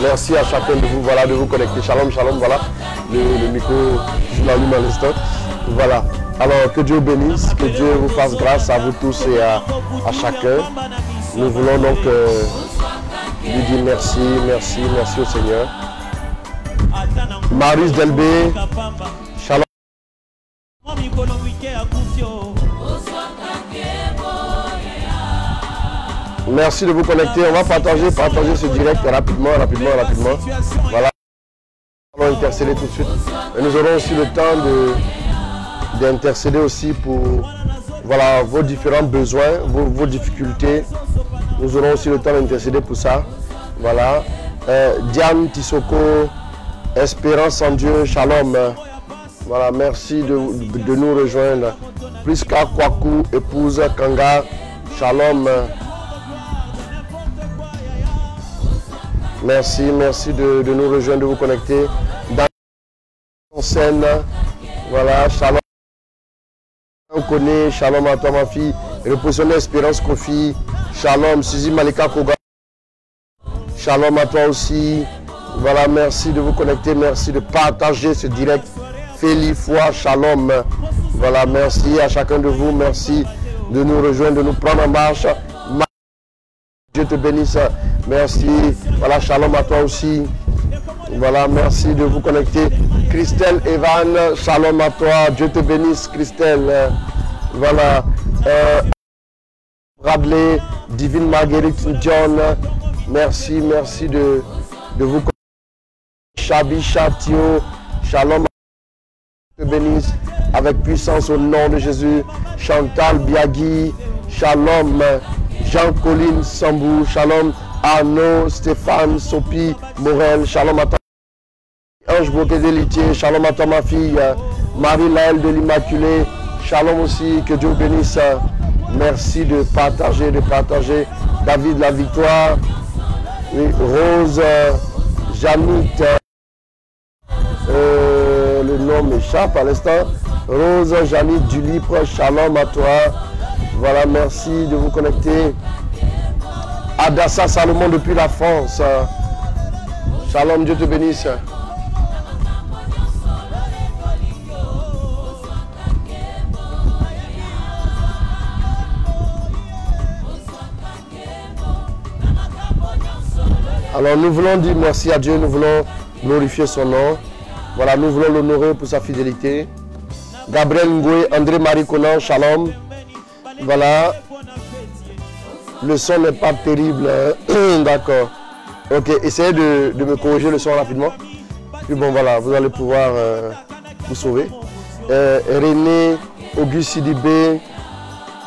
Merci à chacun de vous, voilà, de vous connecter. Shalom, shalom, voilà. Le micro, je l'allume à l'instant. Voilà. Alors, que Dieu bénisse, que Dieu vous fasse grâce à vous tous et à chacun. Nous voulons donc lui dire merci, merci, merci au Seigneur. Marius Delbé, shalom. Merci de vous connecter. On va partager ce direct rapidement. Voilà. On va intercéder tout de suite. Et nous aurons aussi le temps d'intercéder aussi pour voilà, vos différents besoins, vos difficultés. Nous aurons aussi le temps d'intercéder pour ça. Voilà. Diane Tissoko, Espérance en Dieu, shalom. Voilà, merci de nous rejoindre. Priska Kwaku, épouse Kanga, shalom. Merci de nous rejoindre, de vous connecter. Dans la scène, voilà, shalom. On connaît, shalom à toi ma fille. Repositionner Espérance Kofi, shalom. Suzy Malika Koga, shalom à toi aussi. Voilà, merci de vous connecter, merci de partager ce direct. Félie foi, shalom. Voilà, merci à chacun de vous, merci de nous rejoindre, de nous prendre en marche. Dieu te bénisse, merci. Voilà, shalom à toi aussi. Voilà, merci de vous connecter. Christelle Evan, shalom à toi. Dieu te bénisse, Christelle. Voilà. Bradley, Divine Marguerite John, merci de vous connecter. Chabi Chatio, shalom. Dieu te bénisse avec puissance au nom de Jésus. Chantal Biagui, shalom. Jean-Colin Sambou, shalom. Arnaud, Stéphane, Sophie, Morel, shalom à toi. Ange Beauté d'Élitier, shalom à toi ma fille. Marie-Laëlle de l'Immaculée, shalom aussi, que Dieu vous bénisse. Merci de partager. David La Victoire, oui, Rose, Janit, le nom m'échappe à l'instant. Rose, Janit Dulipre, shalom à toi. Voilà, merci de vous connecter. Adassa Salomon depuis la France. Shalom, Dieu te bénisse. Alors nous voulons dire merci à Dieu, nous voulons glorifier son nom. Voilà, nous voulons l'honorer pour sa fidélité. Gabriel Ngoué, André-Marie Conan, shalom. Voilà. Le son n'est pas terrible. D'accord. Ok, essayez de me corriger le son rapidement. Puis bon, voilà, vous allez pouvoir vous sauver. René, Auguste Sidibé,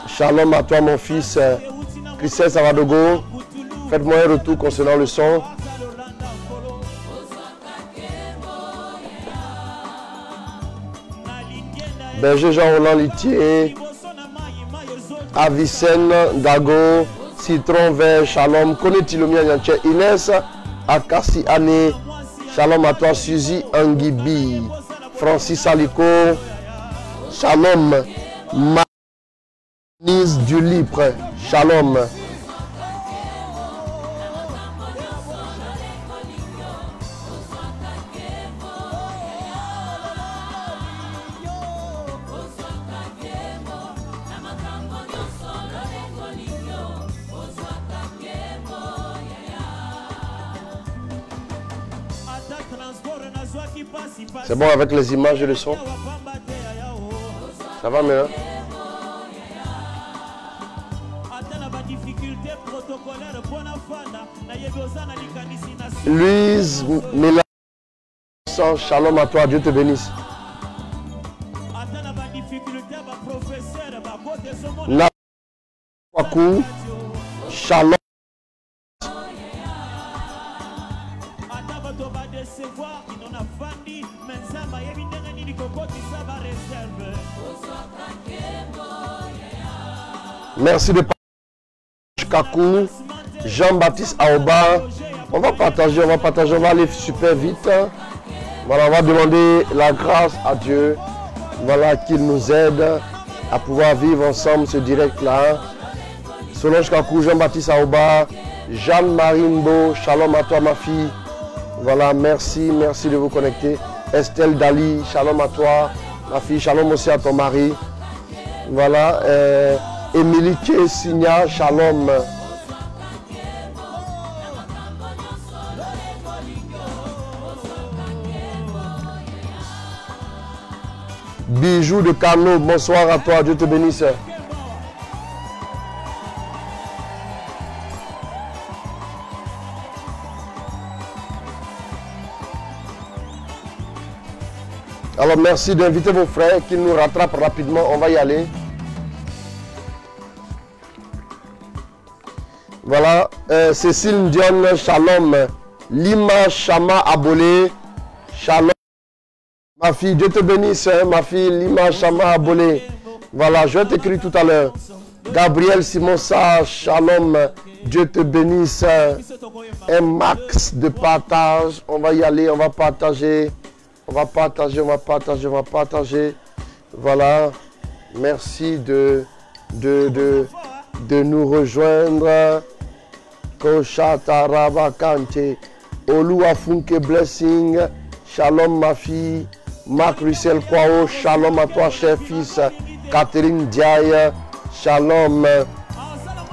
shalom à toi mon fils. Christelle Savadogo, faites-moi un retour concernant le son. Berger Jean-Roland Litier, Avicenne Dago, Citron Vert, shalom. Connais-tu Inès Akassi Anne, shalom à toi. Suzy Angibi, Francis Aliko, shalom. Manis du Libre, shalom. C'est bon avec les images et le son? Ça va maintenant? Louise Mélan, shalom à toi, Dieu te bénisse. Nakwaku, shalom. Merci de partager. Jean-Baptiste Aoba. On va partager, on va aller super vite. Voilà, on va demander la grâce à Dieu. Voilà, qu'il nous aide à pouvoir vivre ensemble ce direct-là. Solange Kakou, Jean-Baptiste Aoba, Jeanne-Marie Mbo, shalom à toi ma fille. Voilà, merci, merci de vous connecter. Estelle Dali, shalom à toi. Ma fille, shalom aussi à ton mari. Voilà, Émilie Signa, shalom. Bijoux de Carnot, bonsoir à toi, Dieu te bénisse. Alors merci d'inviter vos frères qui nous rattrapent rapidement, on va y aller. Voilà, Cécile Dion, shalom. Lima Chama Abolé, shalom. Ma fille, Dieu te bénisse, hein, ma fille Lima Chama Abolé. Voilà, je vais t'écrire tout à l'heure. Gabriel Simonsa, shalom. Dieu te bénisse. Un max de partage. On va y aller, on va partager. On va partager, on va partager, on va partager. Voilà. Merci de nous rejoindre. Koshata Rabakante. Oluwafunke Blessing. Shalom ma fille. Marc Russell Kwao. Shalom à toi, cher fils. Catherine Diaye. Shalom.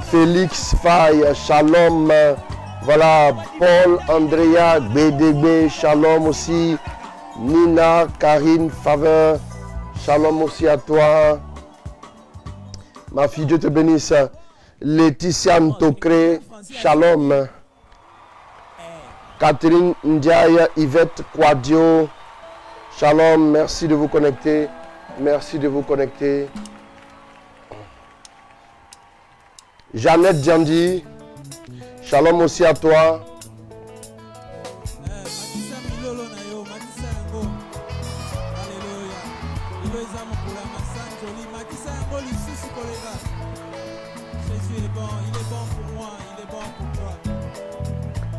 Félix Faye. Shalom. Voilà. Paul Andrea BDB. Shalom aussi. Nina Karine Faveur. Shalom aussi à toi. Ma fille, Dieu te bénisse. Laetitia Ntokre. Shalom. Catherine Ndiaye, Yvette Quadio. Shalom, merci de vous connecter. Merci de vous connecter. Jeannette Djandi. Shalom aussi à toi.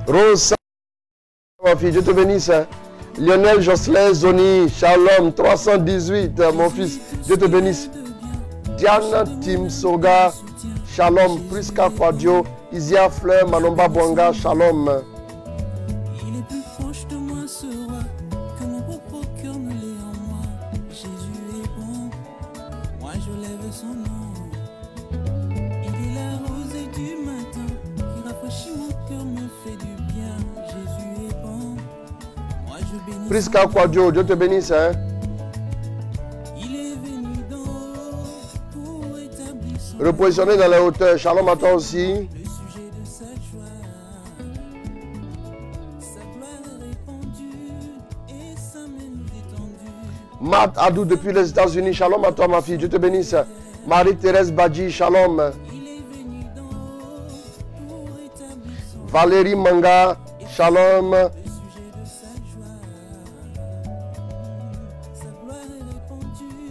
Rose, ma fille, Dieu te bénisse. Lionel Jocelyn Zoni, shalom, 318, mon fils, Dieu te bénisse. Diana Tim Soga, shalom, Priska Quadio, Isia Fleur, Manomba Bwanga, shalom. Il est plus proche de moi ce roi que mon propre cœur ne l'est en moi. Jésus est bon, moi je lève son nom. Il est la rosée du matin qui rafraîchit mon cœur, me fait du bien. Jésus est bon, moi je bénis. Priska Quadio, Dieu te bénisse. Hein? Il est venu d'en haut pour établir son Repositionné dans les hauteurs, shalom à toi aussi. le sujet de sa joie. Sa gloire est répandue et sa main détendue. Matt Adou depuis les États-Unis, shalom à toi ma fille, Dieu te bénisse. Marie-Thérèse Badji, shalom. Il est venu d'en haut pour établir son Valérie Manga, shalom. le sujet de sa joie. Sa gloire est répandue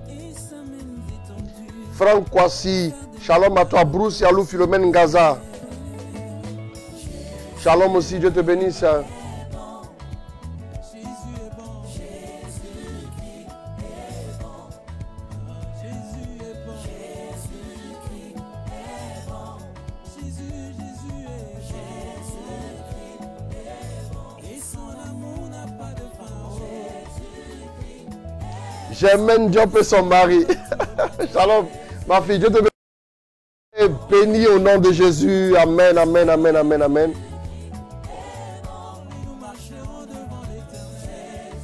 et sa main détendue. Franck Kwasi, shalom à toi. Bruce Yalou Philomène Gaza. Shalom aussi, Dieu te bénisse. Jésus est bon. Jésus est bon. Jésus est bon. Et son amour n'a pas de fin. Germaine Diop et son mari. Shalom, ma fille, Dieu te bénisse. Béni au nom de Jésus. Amen, amen, amen, amen, amen. Nous marcherons devant l'Éternel.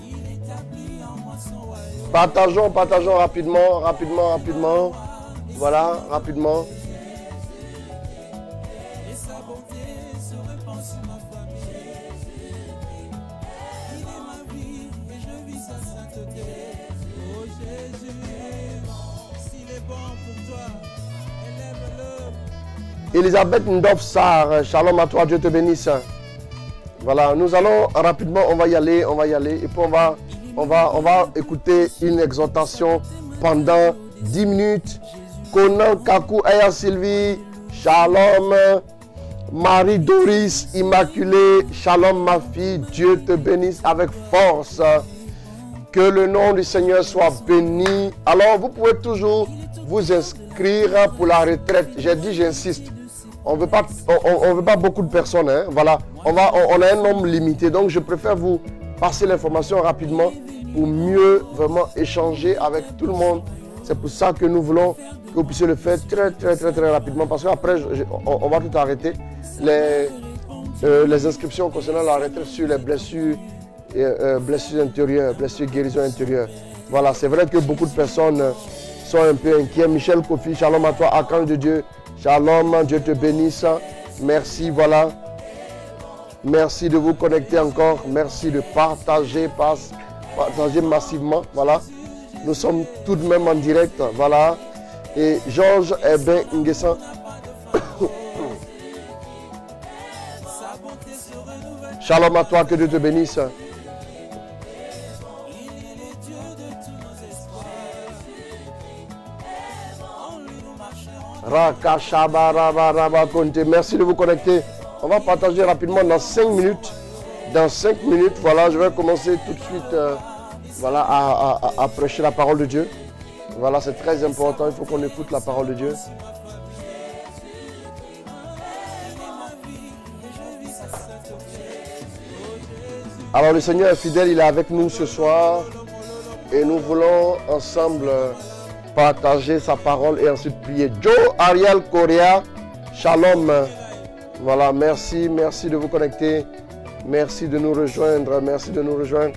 Il établit en moi son royaume. Partageons rapidement. Voilà, rapidement. Et sa bonté se répand sur ma famille. Il est ma vie et je vis sa sainteté. Oh Jésus, s'il est bon pour toi, élève-le. Elisabeth Ndofsar, shalom à toi, Dieu te bénisse. Voilà, nous allons rapidement, on va y aller. Et puis on va écouter une exhortation pendant 10 minutes. Conan Kakou Aya Sylvie, shalom. Marie Doris Immaculée, shalom ma fille, Dieu te bénisse avec force. Que le nom du Seigneur soit béni. Alors vous pouvez toujours vous inscrire pour la retraite. J'ai dit, j'insiste. On veut pas beaucoup de personnes. Hein. Voilà. On a un nombre limité. Donc, je préfère vous passer l'information rapidement pour mieux vraiment échanger avec tout le monde. C'est pour ça que nous voulons que vous puissiez le faire très rapidement. Parce qu'après, on va tout arrêter. Les inscriptions concernant la retraite sur les blessures, blessures intérieures, blessures guérison intérieure. Voilà, c'est vrai que beaucoup de personnes sont un peu inquiets. Michel Kofi, shalom à toi, archange de Dieu. Shalom, Dieu te bénisse. Merci, voilà. Merci de vous connecter encore. Merci de partager massivement. Voilà. Nous sommes tout de même en direct. Voilà. Et Georges Eben Nguessan. Shalom à toi, que Dieu te bénisse. Merci de vous connecter. On va partager rapidement dans 5 minutes. Dans 5 minutes, voilà, je vais commencer tout de suite voilà, à prêcher la parole de Dieu. Voilà, c'est très important. Il faut qu'on écoute la parole de Dieu. Alors le Seigneur est fidèle, il est avec nous ce soir. Et nous voulons ensemble partager sa parole et ensuite prier. Joe Ariel Correa, shalom. Voilà, merci de vous connecter. Merci de nous rejoindre, merci de nous rejoindre.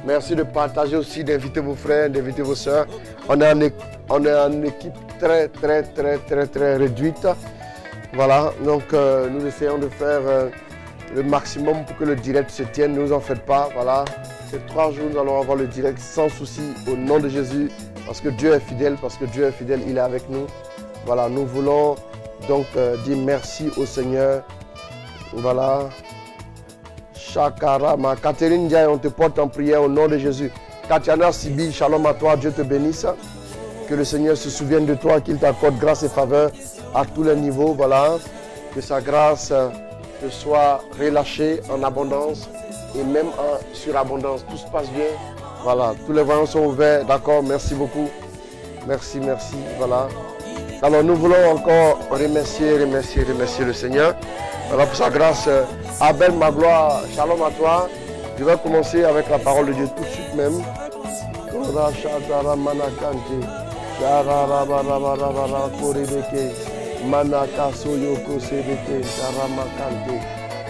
Merci de partager aussi, d'inviter vos frères, d'inviter vos soeurs. On est en équipe très réduite. Voilà, donc nous essayons de faire le maximum pour que le direct se tienne. Ne vous en faites pas, voilà. Ces 3 jours, nous allons avoir le direct sans souci au nom de Jésus. Parce que Dieu est fidèle, il est avec nous. Voilà, nous voulons donc dire merci au Seigneur. Voilà. Shakarama. Catherine Diaye, on te porte en prière au nom de Jésus. Katiana Sibi, shalom à toi, Dieu te bénisse. Que le Seigneur se souvienne de toi, qu'il t'accorde grâce et faveur à tous les niveaux. Voilà. Que sa grâce te soit relâchée en abondance et même en surabondance. Tout se passe bien. Voilà, tous les voyants sont ouverts. D'accord, merci beaucoup. Merci. Voilà. Alors nous voulons encore remercier le Seigneur. Voilà, pour sa grâce. Abel Magloire, shalom à toi. Je vais commencer avec la parole de Dieu tout de suite même.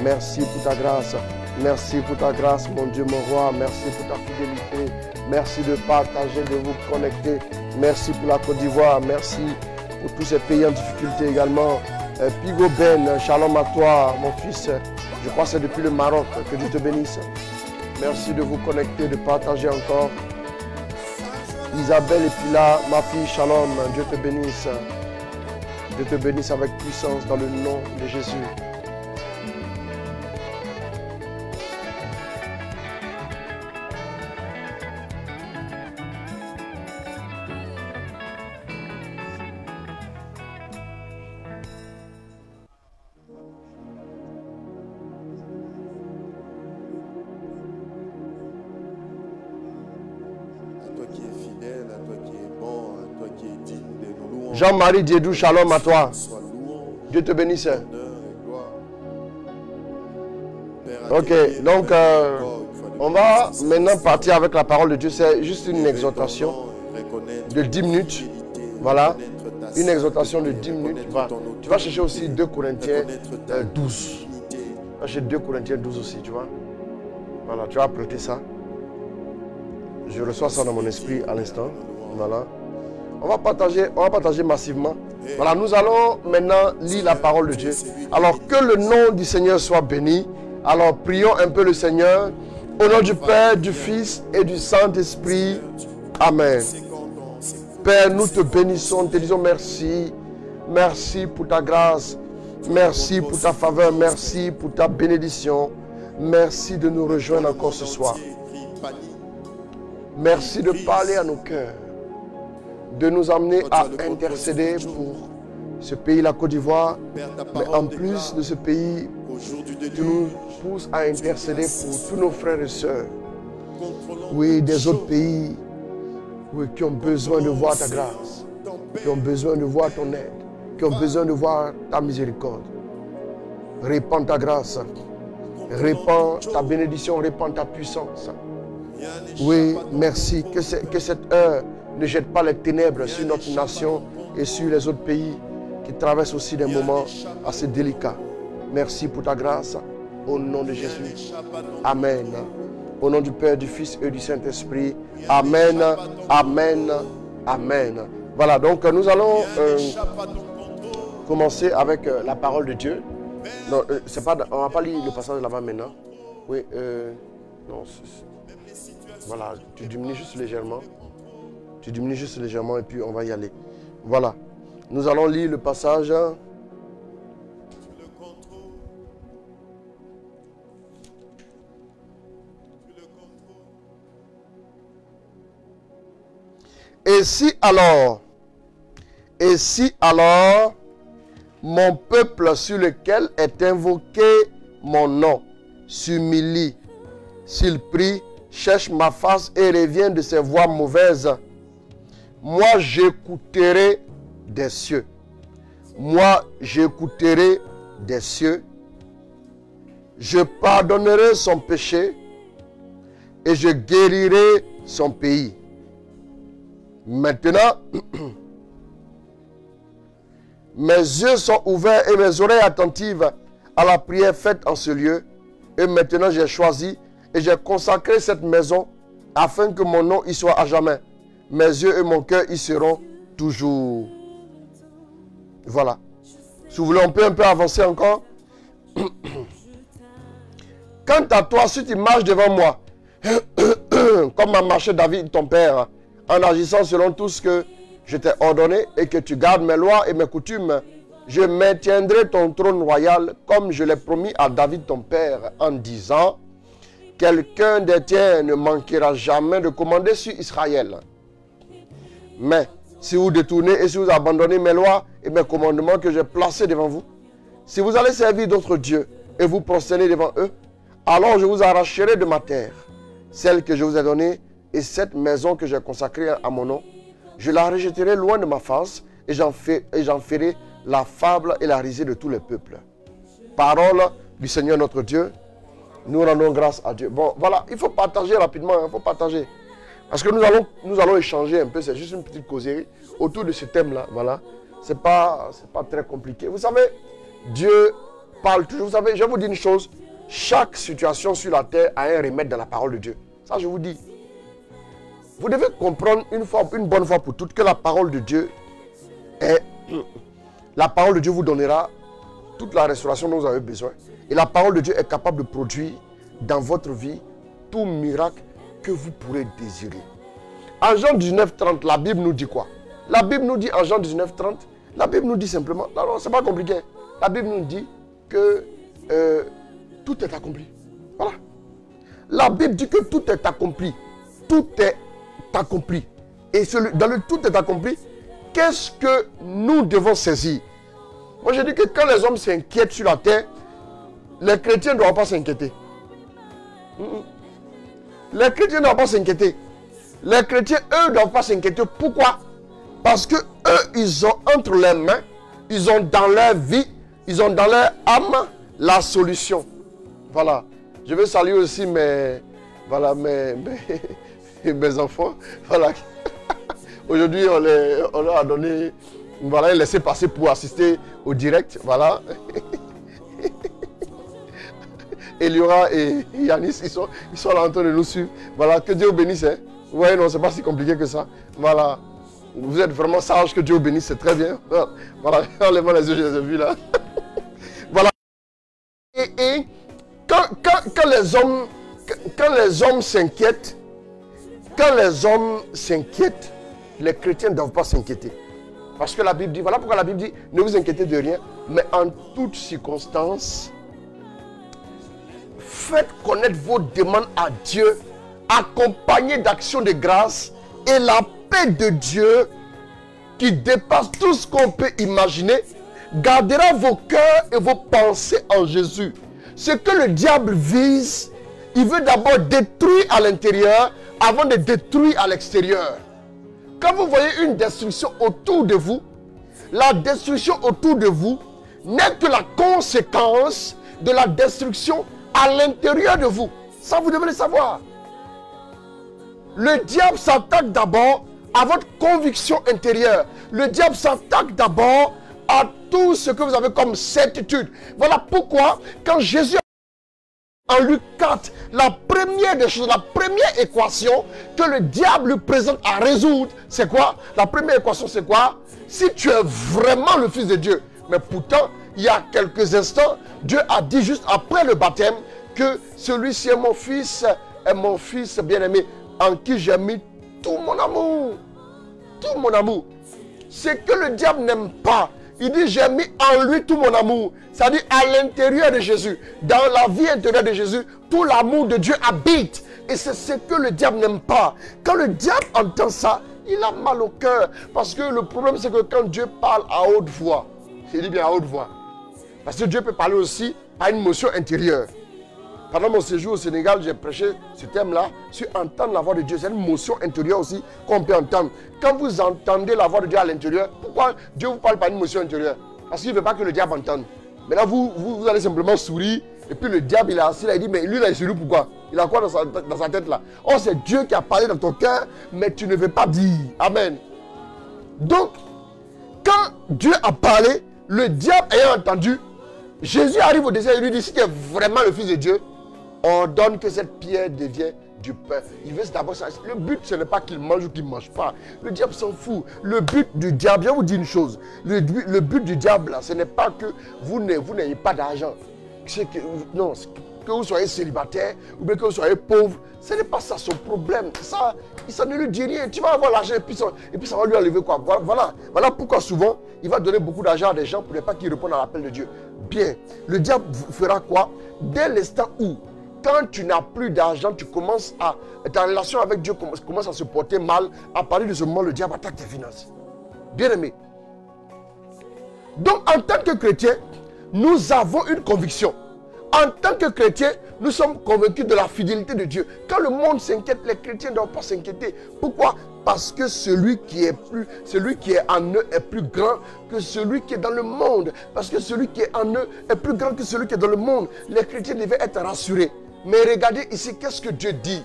Merci pour ta grâce. Merci pour ta grâce, mon Dieu, mon roi. Merci pour ta fidélité. Merci de partager, de vous connecter. Merci pour la Côte d'Ivoire. Merci pour tous ces pays en difficulté également. Pigo Ben, shalom à toi, mon fils. Je crois que c'est depuis le Maroc. Que Dieu te bénisse. Merci de vous connecter, de partager encore. Isabelle et Pila, ma fille, shalom. Dieu te bénisse. Dieu te bénisse avec puissance dans le nom de Jésus. Jean-Marie Diédou, shalom à toi. Dieu te bénisse. Ok, donc on va maintenant partir avec la parole de Dieu. C'est juste une exhortation de 10 minutes. Voilà, une exhortation de 10 minutes. Tu vas chercher aussi 2 Corinthiens 12. Tu vas chercher 2 Corinthiens 12 aussi, tu vois. Voilà, tu vas prêter ça. Je reçois ça dans mon esprit à l'instant. Voilà. On va partager massivement. Voilà, nous allons maintenant lire la parole de Dieu. Alors que le nom du Seigneur soit béni. Alors prions un peu le Seigneur. Au nom du Père, du Fils et du Saint-Esprit. Amen. Père, nous te bénissons, te disons merci. Merci pour ta grâce. Merci pour ta faveur. Merci pour ta bénédiction. Merci de nous rejoindre encore ce soir. Merci de parler à nos cœurs. De nous amener à intercéder pour ce pays, la Côte d'Ivoire. Mais en plus de ce pays, tu nous pousses à intercéder pour tous nos frères et sœurs. Oui, des autres pays, oui, qui ont besoin de voir ta grâce, qui ont besoin de voir ton aide, qui ont besoin de voir ta miséricorde. Répands ta grâce. Répands ta bénédiction, répands ta puissance. Oui, merci. Que cette heure ne jette pas les ténèbres sur notre nation et sur les autres pays qui traversent aussi des moments assez délicats. Merci pour ta grâce. Au nom de Jésus. Amen. Au nom du Père, du Fils et du Saint-Esprit. Amen. Amen. Amen. Voilà, donc nous allons commencer avec la parole de Dieu. Non, c'est pas, on ne va pas lire le passage là-bas maintenant. Oui, non. Voilà, tu diminues juste légèrement. Tu diminues juste légèrement et puis on va y aller. Voilà. Nous allons lire le passage. Et si alors, mon peuple sur lequel est invoqué mon nom s'humilie, s'il prie, cherche ma face et revient de ses voies mauvaises, moi j'écouterai des cieux. Moi j'écouterai des cieux. Je pardonnerai son péché et je guérirai son pays. Maintenant, mes yeux sont ouverts et mes oreilles attentives à la prière faite en ce lieu. Et maintenant, j'ai choisi et j'ai consacré cette maison afin que mon nom y soit à jamais. Mes yeux et mon cœur y seront toujours. Voilà. Si vous voulez, on peut un peu avancer encore. Quant à toi, si tu marches devant moi, comme a marché David, ton père, en agissant selon tout ce que je t'ai ordonné et que tu gardes mes lois et mes coutumes, je maintiendrai ton trône royal comme je l'ai promis à David ton père en disant, quelqu'un des tiens ne manquera jamais de commander sur Israël. Mais si vous détournez et si vous abandonnez mes lois et mes commandements que j'ai placés devant vous, si vous allez servir d'autres dieux et vous prosternez devant eux, alors je vous arracherai de ma terre, celle que je vous ai donnée, et cette maison que j'ai consacrée à mon nom, je la rejetterai loin de ma face et j'en ferai la fable et la risée de tous les peuples. Parole du Seigneur notre Dieu. Nous rendons grâce à Dieu. Bon, voilà, il faut partager rapidement, il faut partager. Parce que nous allons échanger un peu, c'est juste une petite causerie autour de ce thème-là. Voilà, c'est pas très compliqué. Vous savez, Dieu parle toujours. Vous savez, je vais vous dire une chose. Chaque situation sur la terre a un remède dans la parole de Dieu. Ça, je vous dis. Vous devez comprendre une bonne fois pour toutes que la parole de Dieu est... La parole de Dieu vous donnera toute la restauration dont vous avez besoin. Et la parole de Dieu est capable de produire dans votre vie tout miracle que vous pourrez désirer. En Jean 19:30, la Bible nous dit quoi? La Bible nous dit en Jean 19:30, la Bible nous dit simplement, non, c'est pas compliqué. La Bible nous dit que tout est accompli. Voilà. La Bible dit que tout est accompli. Tout est accompli. Et dans le tout est accompli, qu'est-ce que nous devons saisir? Moi, je dis que quand les hommes s'inquiètent sur la terre, les chrétiens ne doivent pas s'inquiéter. Les chrétiens ne doivent pas s'inquiéter. Les chrétiens, eux, ne doivent pas s'inquiéter. Pourquoi? Parce que eux, ils ont entre les mains, ils ont dans leur vie, ils ont dans leur âme la solution. Voilà. Je veux saluer aussi mes enfants. Voilà. Aujourd'hui, on leur a donné, voilà, laissé passer pour assister au direct. Voilà. Eliora et Yanis, ils sont là en train de nous suivre. Voilà, que Dieu vous bénisse. Hein. Vous voyez, non, c'est pas si compliqué que ça. Voilà. Vous êtes vraiment sages, que Dieu vous bénisse, c'est très bien. Voilà, enlevez les yeux, je les ai vus là. Voilà. Et quand les hommes s'inquiètent, les chrétiens ne doivent pas s'inquiéter. Parce que la Bible dit, voilà pourquoi la Bible dit, ne vous inquiétez de rien, mais en toutes circonstances, faites connaître vos demandes à Dieu, accompagnées d'actions de grâce, et la paix de Dieu, qui dépasse tout ce qu'on peut imaginer, gardera vos cœurs et vos pensées en Jésus. Ce que le diable vise, il veut d'abord détruire à l'intérieur avant de détruire à l'extérieur. Quand vous voyez une destruction autour de vous, la destruction autour de vous n'est que la conséquence de la destruction à l'intérieur de vous. Ça, vous devez le savoir. Le diable s'attaque d'abord à votre conviction intérieure. Le diable s'attaque d'abord à tout ce que vous avez comme certitude. Voilà pourquoi, quand Jésus, en Luc 4, la première des choses, la première équation que le diable lui présente à résoudre, c'est quoi? La première équation, c'est quoi? Si tu es vraiment le Fils de Dieu. Mais pourtant, il y a quelques instants, Dieu a dit juste après le baptême que celui-ci est mon fils bien-aimé, en qui j'ai mis tout mon amour. Tout mon amour. C'est que le diable n'aime pas. Il dit, j'ai mis en lui tout mon amour. C'est-à-dire à l'intérieur de Jésus, dans la vie intérieure de Jésus, tout l'amour de Dieu habite. Et c'est ce que le diable n'aime pas. Quand le diable entend ça, il a mal au cœur. Parce que le problème, c'est que quand Dieu parle à haute voix, il dit bien à haute voix. Parce que Dieu peut parler aussi à une motion intérieure. Pendant mon séjour au Sénégal, j'ai prêché ce thème-là sur entendre la voix de Dieu. C'est une motion intérieure aussi qu'on peut entendre. Quand vous entendez la voix de Dieu à l'intérieur, pourquoi Dieu vous parle par une motion intérieure? Parce qu'il ne veut pas que le diable entende. Mais là, vous allez simplement sourire. Et puis le diable, il est assis là, il dit, mais lui là, il sourit pourquoi? Il a quoi dans sa tête là? Oh, c'est Dieu qui a parlé dans ton cœur, mais tu ne veux pas dire. Amen. Donc, quand Dieu a parlé, le diable ayant entendu, Jésus arrive au désert et lui dit, si tu es vraiment le Fils de Dieu, ordonne que cette pierre devienne du pain. Il veut d'abord ça. Le but, ce n'est pas qu'il mange ou qu'il ne mange pas. Le diable s'en fout. Le but du diable, je vais vous dire une chose. Le but du diable, là, ce n'est pas que vous n'ayez pas d'argent. Non, que vous soyez célibataire ou bien que vous soyez pauvre. Ce n'est pas ça son problème. Ça ne lui dit rien. Tu vas avoir l'argent et puis ça va lui enlever quoi. Voilà pourquoi souvent, il va donner beaucoup d'argent à des gens pour ne pas qu'ils répondent à l'appel de Dieu. Bien, le diable fera quoi? Dès l'instant où, quand tu n'as plus d'argent, ta relation avec Dieu commence à se porter mal, à partir de ce moment, le diable attaque tes finances. Bien aimé. Donc, en tant que chrétien, nous avons une conviction. En tant que chrétien, nous sommes convaincus de la fidélité de Dieu. Quand le monde s'inquiète, les chrétiens ne doivent pas s'inquiéter. Pourquoi? Parce que celui qui est en eux est plus grand que celui qui est dans le monde. Parce que celui qui est en eux est plus grand que celui qui est dans le monde. Les chrétiens devaient être rassurés. Mais regardez ici, qu'est-ce que Dieu dit?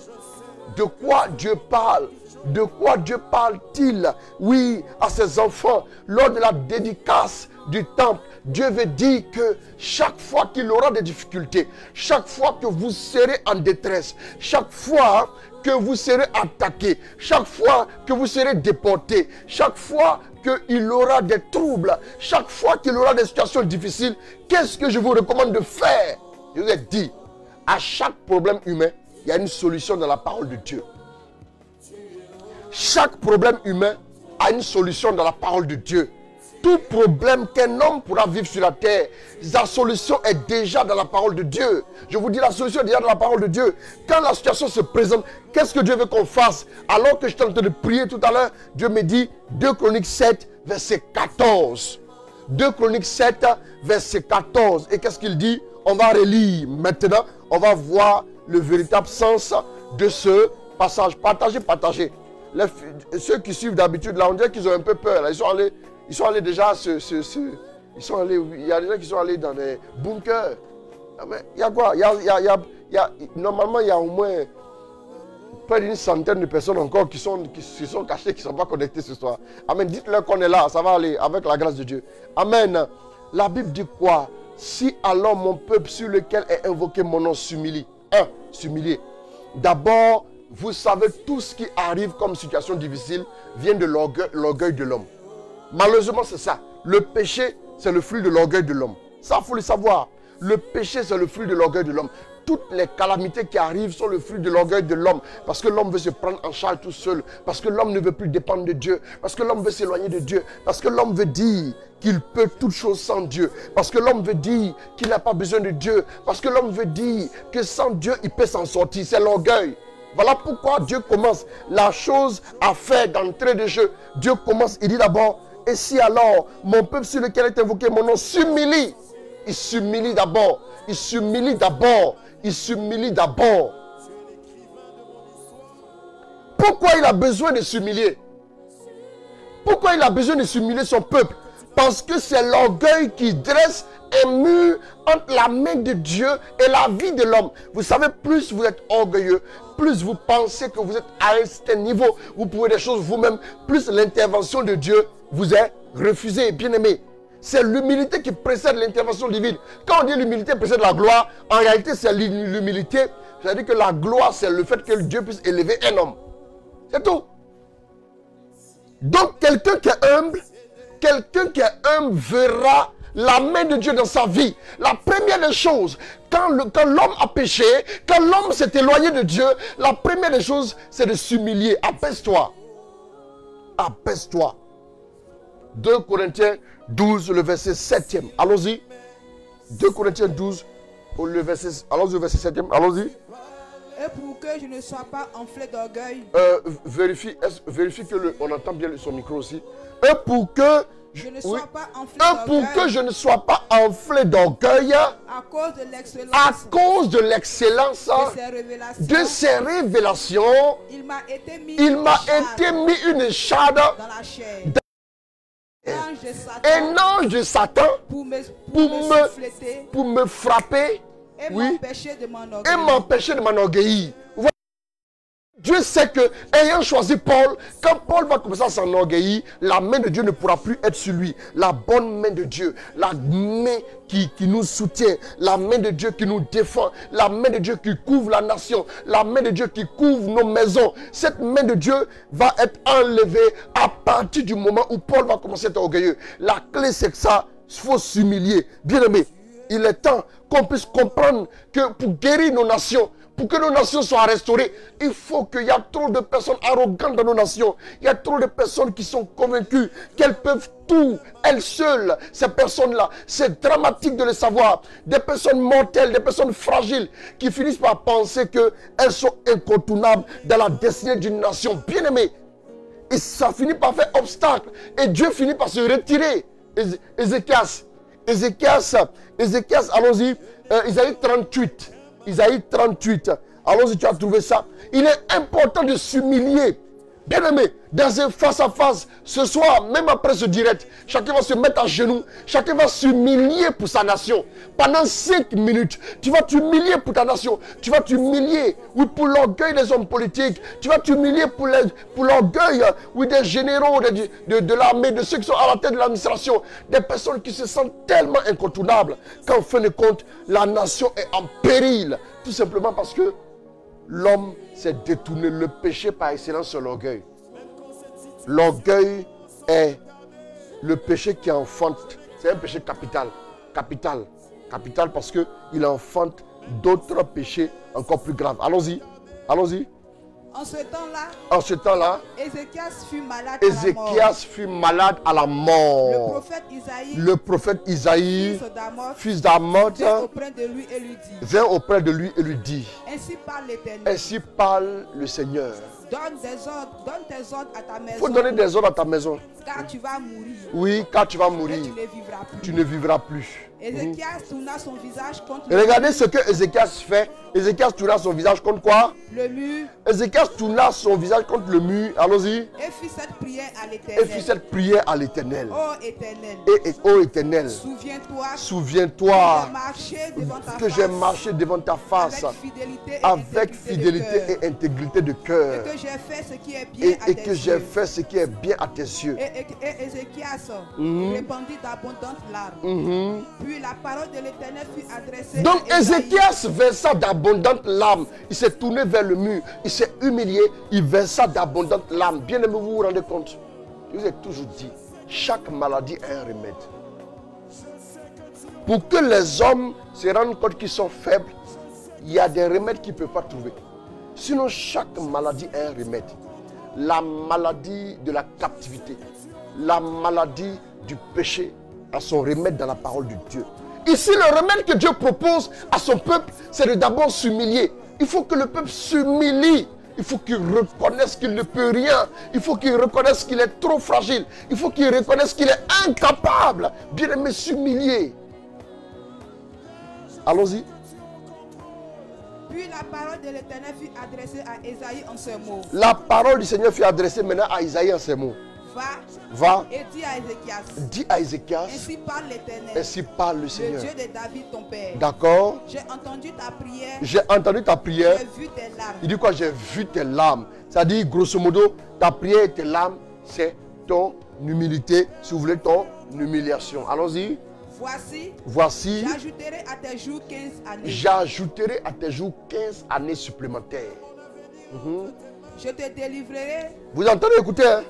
De quoi Dieu parle? De quoi Dieu parle-t-il? Oui, à ses enfants, lors de la dédicace du temple, Dieu veut dire que chaque fois qu'il aura des difficultés, chaque fois que vous serez en détresse, chaque fois que vous serez attaqué, chaque fois que vous serez déporté, chaque fois qu'il aura des troubles, chaque fois qu'il aura des situations difficiles, qu'est-ce que je vous recommande de faire? Je vous ai dit, à chaque problème humain, il y a une solution dans la parole de Dieu. Chaque problème humain a une solution dans la parole de Dieu. Tout problème qu'un homme pourra vivre sur la terre, la solution est déjà dans la parole de Dieu. Je vous dis, la solution est déjà dans la parole de Dieu. Quand la situation se présente, qu'est-ce que Dieu veut qu'on fasse? Alors que j'étais en train de prier tout à l'heure, Dieu me dit, 2 Chroniques 7, verset 14. 2 Chroniques 7, verset 14. Et qu'est-ce qu'il dit? On va relire maintenant. On va voir le véritable sens de ce passage. Partagez. Ceux qui suivent d'habitude, là, on dirait qu'ils ont un peu peur. Là. Ils sont allés déjà il y a des gens qui sont allés dans des bunkers. Mais il y a quoi? Normalement, il y a au moins près d'une centaine de personnes encore qui se sont cachées, qui ne sont pas connectées ce soir. Amen. Dites-leur qu'on est là, ça va aller avec la grâce de Dieu. Amen. La Bible dit quoi? Si alors mon peuple sur lequel est invoqué mon nom s'humilie. S'humilier. D'abord, vous savez, tout ce qui arrive comme situation difficile vient de l'orgueil de l'homme. Malheureusement, c'est ça. Le péché, c'est le fruit de l'orgueil de l'homme. Ça, il faut le savoir. Le péché, c'est le fruit de l'orgueil de l'homme. Toutes les calamités qui arrivent sont le fruit de l'orgueil de l'homme. Parce que l'homme veut se prendre en charge tout seul. Parce que l'homme ne veut plus dépendre de Dieu. Parce que l'homme veut s'éloigner de Dieu. Parce que l'homme veut dire qu'il peut toutes choses sans Dieu. Parce que l'homme veut dire qu'il n'a pas besoin de Dieu. Parce que l'homme veut dire que sans Dieu, il peut s'en sortir. C'est l'orgueil. Voilà pourquoi Dieu commence la chose à faire d'entrée de jeu. Dieu commence, il dit d'abord, et si alors mon peuple sur lequel est invoqué mon nom s'humilie, il s'humilie d'abord, il s'humilie d'abord, il s'humilie d'abord. Pourquoi il a besoin de s'humilier? Pourquoi il a besoin de s'humilier son peuple? Parce que c'est l'orgueil qui dresse un mur entre la main de Dieu et la vie de l'homme. Vous savez, plus vous êtes orgueilleux, plus vous pensez que vous êtes à un certain niveau, vous pouvez des choses vous-même, plus l'intervention de Dieu vous est refusée, bien-aimé. C'est l'humilité qui précède l'intervention divine. Quand on dit l'humilité précède la gloire, en réalité c'est l'humilité. C'est-à-dire que la gloire, c'est le fait que Dieu puisse élever un homme. C'est tout. Donc quelqu'un qui est humble, verra la main de Dieu dans sa vie. La première des choses, quand l'homme a péché, quand l'homme s'est éloigné de Dieu, la première des choses, c'est de s'humilier. Apaise-toi. Apaise-toi. 2 Corinthiens 12, le verset 7e. Allons-y. 2 Corinthiens 12, le verset 7e. Allons-y. Et pour que je ne sois pas enflé d'orgueil. Vérifie que on entend bien son micro aussi. Et pour que je ne sois pas enflé d'orgueil. Pour que je ne sois pas enflé d'orgueil. À cause de l'excellence. À cause de l'excellence de ces révélations. Il m'a été mis une écharde dans la chair. Un ange de Satan pour me frapper. Et oui, m'empêcher de m'enorgueillir. Dieu sait que, ayant choisi Paul, quand Paul va commencer à s'enorgueillir, la main de Dieu ne pourra plus être sur lui. La bonne main de Dieu, la main qui nous soutient, la main de Dieu qui nous défend, la main de Dieu qui couvre la nation, la main de Dieu qui couvre nos maisons. Cette main de Dieu va être enlevée à partir du moment où Paul va commencer à être orgueilleux. La clé, c'est que ça, il faut s'humilier. Bien aimé, il est temps qu'on puisse comprendre que pour guérir nos nations, pour que nos nations soient restaurées, il faut qu'il y a trop de personnes arrogantes dans nos nations. Il y a trop de personnes qui sont convaincues qu'elles peuvent tout, elles seules, ces personnes-là. C'est dramatique de le savoir. Des personnes mortelles, des personnes fragiles qui finissent par penser qu'elles sont incontournables dans la destinée d'une nation. Bien aimée. Et ça finit par faire obstacle. Et Dieu finit par se retirer. Ézéchias, allons-y. Isaïe 38. Isaïe 38. Allons-y, tu as trouvé ça. Il est important de s'humilier. Bien aimé, dans un face-à-face, ce soir, même après ce direct, chacun va se mettre à genoux, chacun va s'humilier pour sa nation. Pendant 5 minutes, tu vas t'humilier pour ta nation. Tu vas t'humilier, oui, pour l'orgueil des hommes politiques. Tu vas t'humilier pour l'orgueil, oui, des généraux de l'armée, de ceux qui sont à la tête de l'administration. Des personnes qui se sentent tellement incontournables qu'en fin de compte, la nation est en péril. Tout simplement parce que l'homme s'est détourné. Le péché par excellence, c'est l'orgueil. L'orgueil est le péché qui enfante. C'est un péché capital. Capital parce qu'il enfante d'autres péchés encore plus graves. Allons-y. Allons-y. En ce temps-là, Ézéchias fut malade à la mort. Le prophète Isaïe, fils d'Amoth, vint auprès de lui et lui dit, Ainsi parle le Seigneur. Donne tes ordres à ta maison. Il faut donner des ordres à ta maison. Car tu vas mourir. Oui, car tu vas mourir. Tu ne vivras plus. Tu ne vivras plus. Ézéchias tourna son visage contre le mur. Regardez ce que Ézéchias fait. Ézéchias tourna son visage contre quoi? Le mur. Ézéchias tourna son visage contre le mur. Allons-y. Et fit cette prière à l'Éternel. Ô Éternel. Ô Éternel. Souviens-toi. Que j'ai marché devant ta face. Avec fidélité et intégrité de cœur. Et que j'ai fait ce qui est bien à tes yeux. Et Ézéchias répandit d'abondantes larmes. Puis la parole de l'Éternel fut adressée. Donc Ézéchias versa d'abondantes larmes. Il s'est tourné vers le mur. Il s'est humilié. Il versa d'abondantes larmes. Bien aimé, vous vous rendez compte? Je vous ai toujours dit, chaque maladie a un remède. Pour que les hommes se rendent compte qu'ils sont faibles, il y a des remèdes qu'ils ne peuvent pas trouver. Sinon, chaque maladie a un remède. La maladie de la captivité, la maladie du péché a son remède dans la parole de Dieu. Ici, le remède que Dieu propose à son peuple, c'est de d'abord s'humilier. Il faut que le peuple s'humilie. Il faut qu'il reconnaisse qu'il ne peut rien. Il faut qu'il reconnaisse qu'il est trop fragile. Il faut qu'il reconnaisse qu'il est incapable. Bien aimé, s'humilier. Allons-y. Puis la parole de l'Éternel fut adressée à Isaïe en ces mots. La parole du Seigneur fut adressée maintenant à Isaïe en ces mots. Va et dis à Ézéchias, dis à Ézéchias, ainsi parle l'Éternel, ainsi parle le le Seigneur. Dieu de David ton père. D'accord? J'ai entendu ta prière, J'ai entendu ta prière. j'ai vu tes larmes. Il dit quoi? J'ai vu tes larmes. Ça dit grosso modo, ta prière et tes larmes, c'est ton humilité, si vous voulez, ton humiliation. Allons-y. Voici, j'ajouterai à tes jours 15 années. J'ajouterai à tes jours 15 années supplémentaires. Je te délivrerai. Vous entendez, écoutez, hein?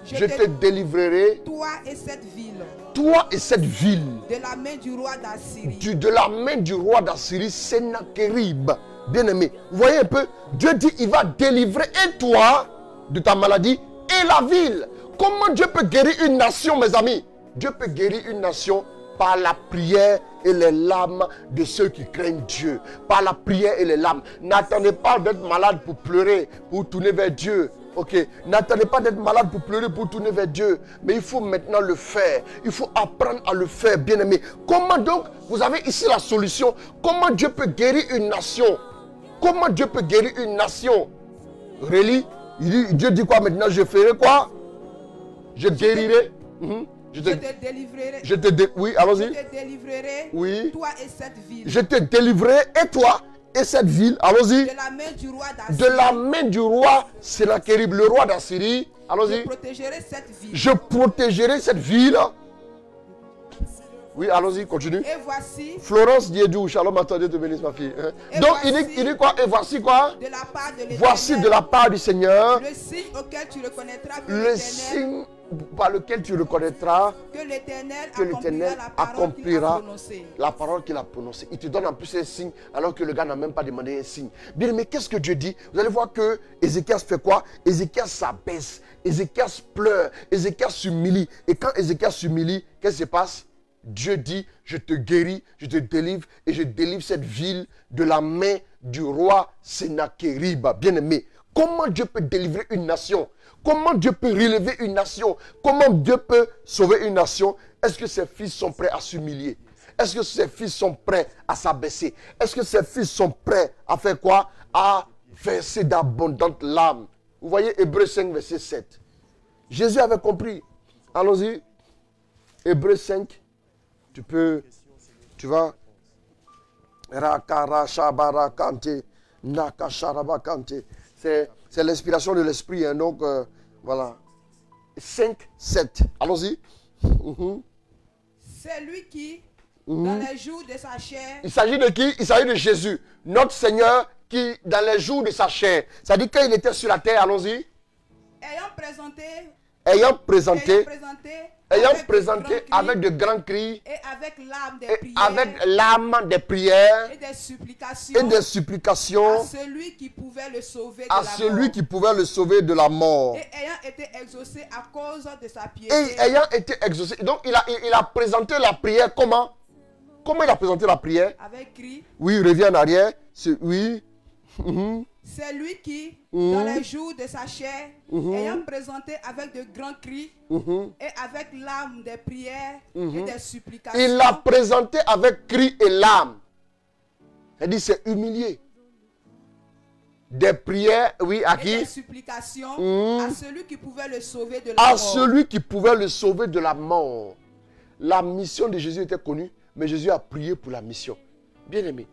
Je te délivrerai. Toi et cette ville. Toi et cette ville. De la main du roi d'Assyrie. De la main du roi d'Assyrie, Sennacherib. Bien-aimé, vous voyez un peu, Dieu dit il va délivrer et toi de ta maladie et la ville. Comment Dieu peut guérir une nation, mes amis? Dieu peut guérir une nation par la prière et les larmes de ceux qui craignent Dieu. Par la prière et les larmes. N'attendez pas d'être malade pour pleurer, pour tourner vers Dieu. Ok, n'attendez pas d'être malade pour pleurer, pour tourner vers Dieu. Mais il faut maintenant le faire. Il faut apprendre à le faire, bien-aimé. Comment donc, vous avez ici la solution. Comment Dieu peut guérir une nation? Comment Dieu peut guérir une nation? Réli, Dieu dit quoi maintenant? Je ferai quoi? Je guérirai. Je te délivrerai. Oui, allons-y. Je te délivrerai. Oui. Toi et cette ville. Je te délivrerai et toi et cette ville. Allons-y. De la main du roi d'Assyrie. De la main du roi Sennacherib, le roi d'Assyrie. Allons-y. Je protégerai cette ville. Je protégerai cette ville. Oui, allons-y, continue. Et voici. Florence Diédou, shalom à toi, Dieu te bénisse ma fille. Donc il dit quoi? Et voici quoi? De la part de l'Éternel. Voici de la part du Seigneur. Le signe auquel tu reconnaîtras que le signe par lequel tu reconnaîtras que l'Éternel accomplira la parole qu'il a prononcée. Il te donne en plus un signe alors que le gars n'a même pas demandé un signe. Bien, mais qu'est-ce que Dieu dit? Vous allez voir que Ézéchias fait quoi? Ézéchias s'abaisse, Ézéchias pleure, Ézéchias s'humilie. Et quand Ézéchias s'humilie, qu'est-ce qui se passe? Dieu dit, je te guéris, je te délivre et je délivre cette ville de la main du roi Sennacherib. Bien-aimé, comment Dieu peut délivrer une nation? Comment Dieu peut relever une nation? Comment Dieu peut sauver une nation? Est-ce que ses fils sont prêts à s'humilier? Est-ce que ses fils sont prêts à s'abaisser? Est-ce que ses fils sont prêts à faire quoi? À verser d'abondantes larmes. Vous voyez Hébreux 5, verset 7. Jésus avait compris. Allons-y. Hébreux 5. Tu vas. C'est l'inspiration de l'esprit. Hein, donc, voilà. 5, 7. Allons-y. C'est lui qui, dans les jours de sa chair. Il s'agit de qui? Il s'agit de Jésus. Notre Seigneur qui, dans les jours de sa chair. C'est-à-dire qu'il était sur la terre. Allons-y. Ayant présenté avec de grands cris et avec l'âme des prières et des supplications à celui qui pouvait le sauver de la mort. Et ayant été exaucé à cause de sa piété. Et ayant été exaucé. Donc il a présenté la prière comment? Comment il a présenté la prière? Avec cri. Oui, reviens en arrière. Oui. C'est lui qui, dans les jours de sa chair, ayant présenté avec de grands cris et avec larmes des prières et des supplications. Il l'a présenté avec cris et larmes. C'est-à-dire c'est humilié. Des prières, oui, à qui? Et des supplications à celui qui pouvait le sauver de la mort. À celui qui pouvait le sauver de la mort. La mission de Jésus était connue, mais Jésus a prié pour la mission. Bien aimé.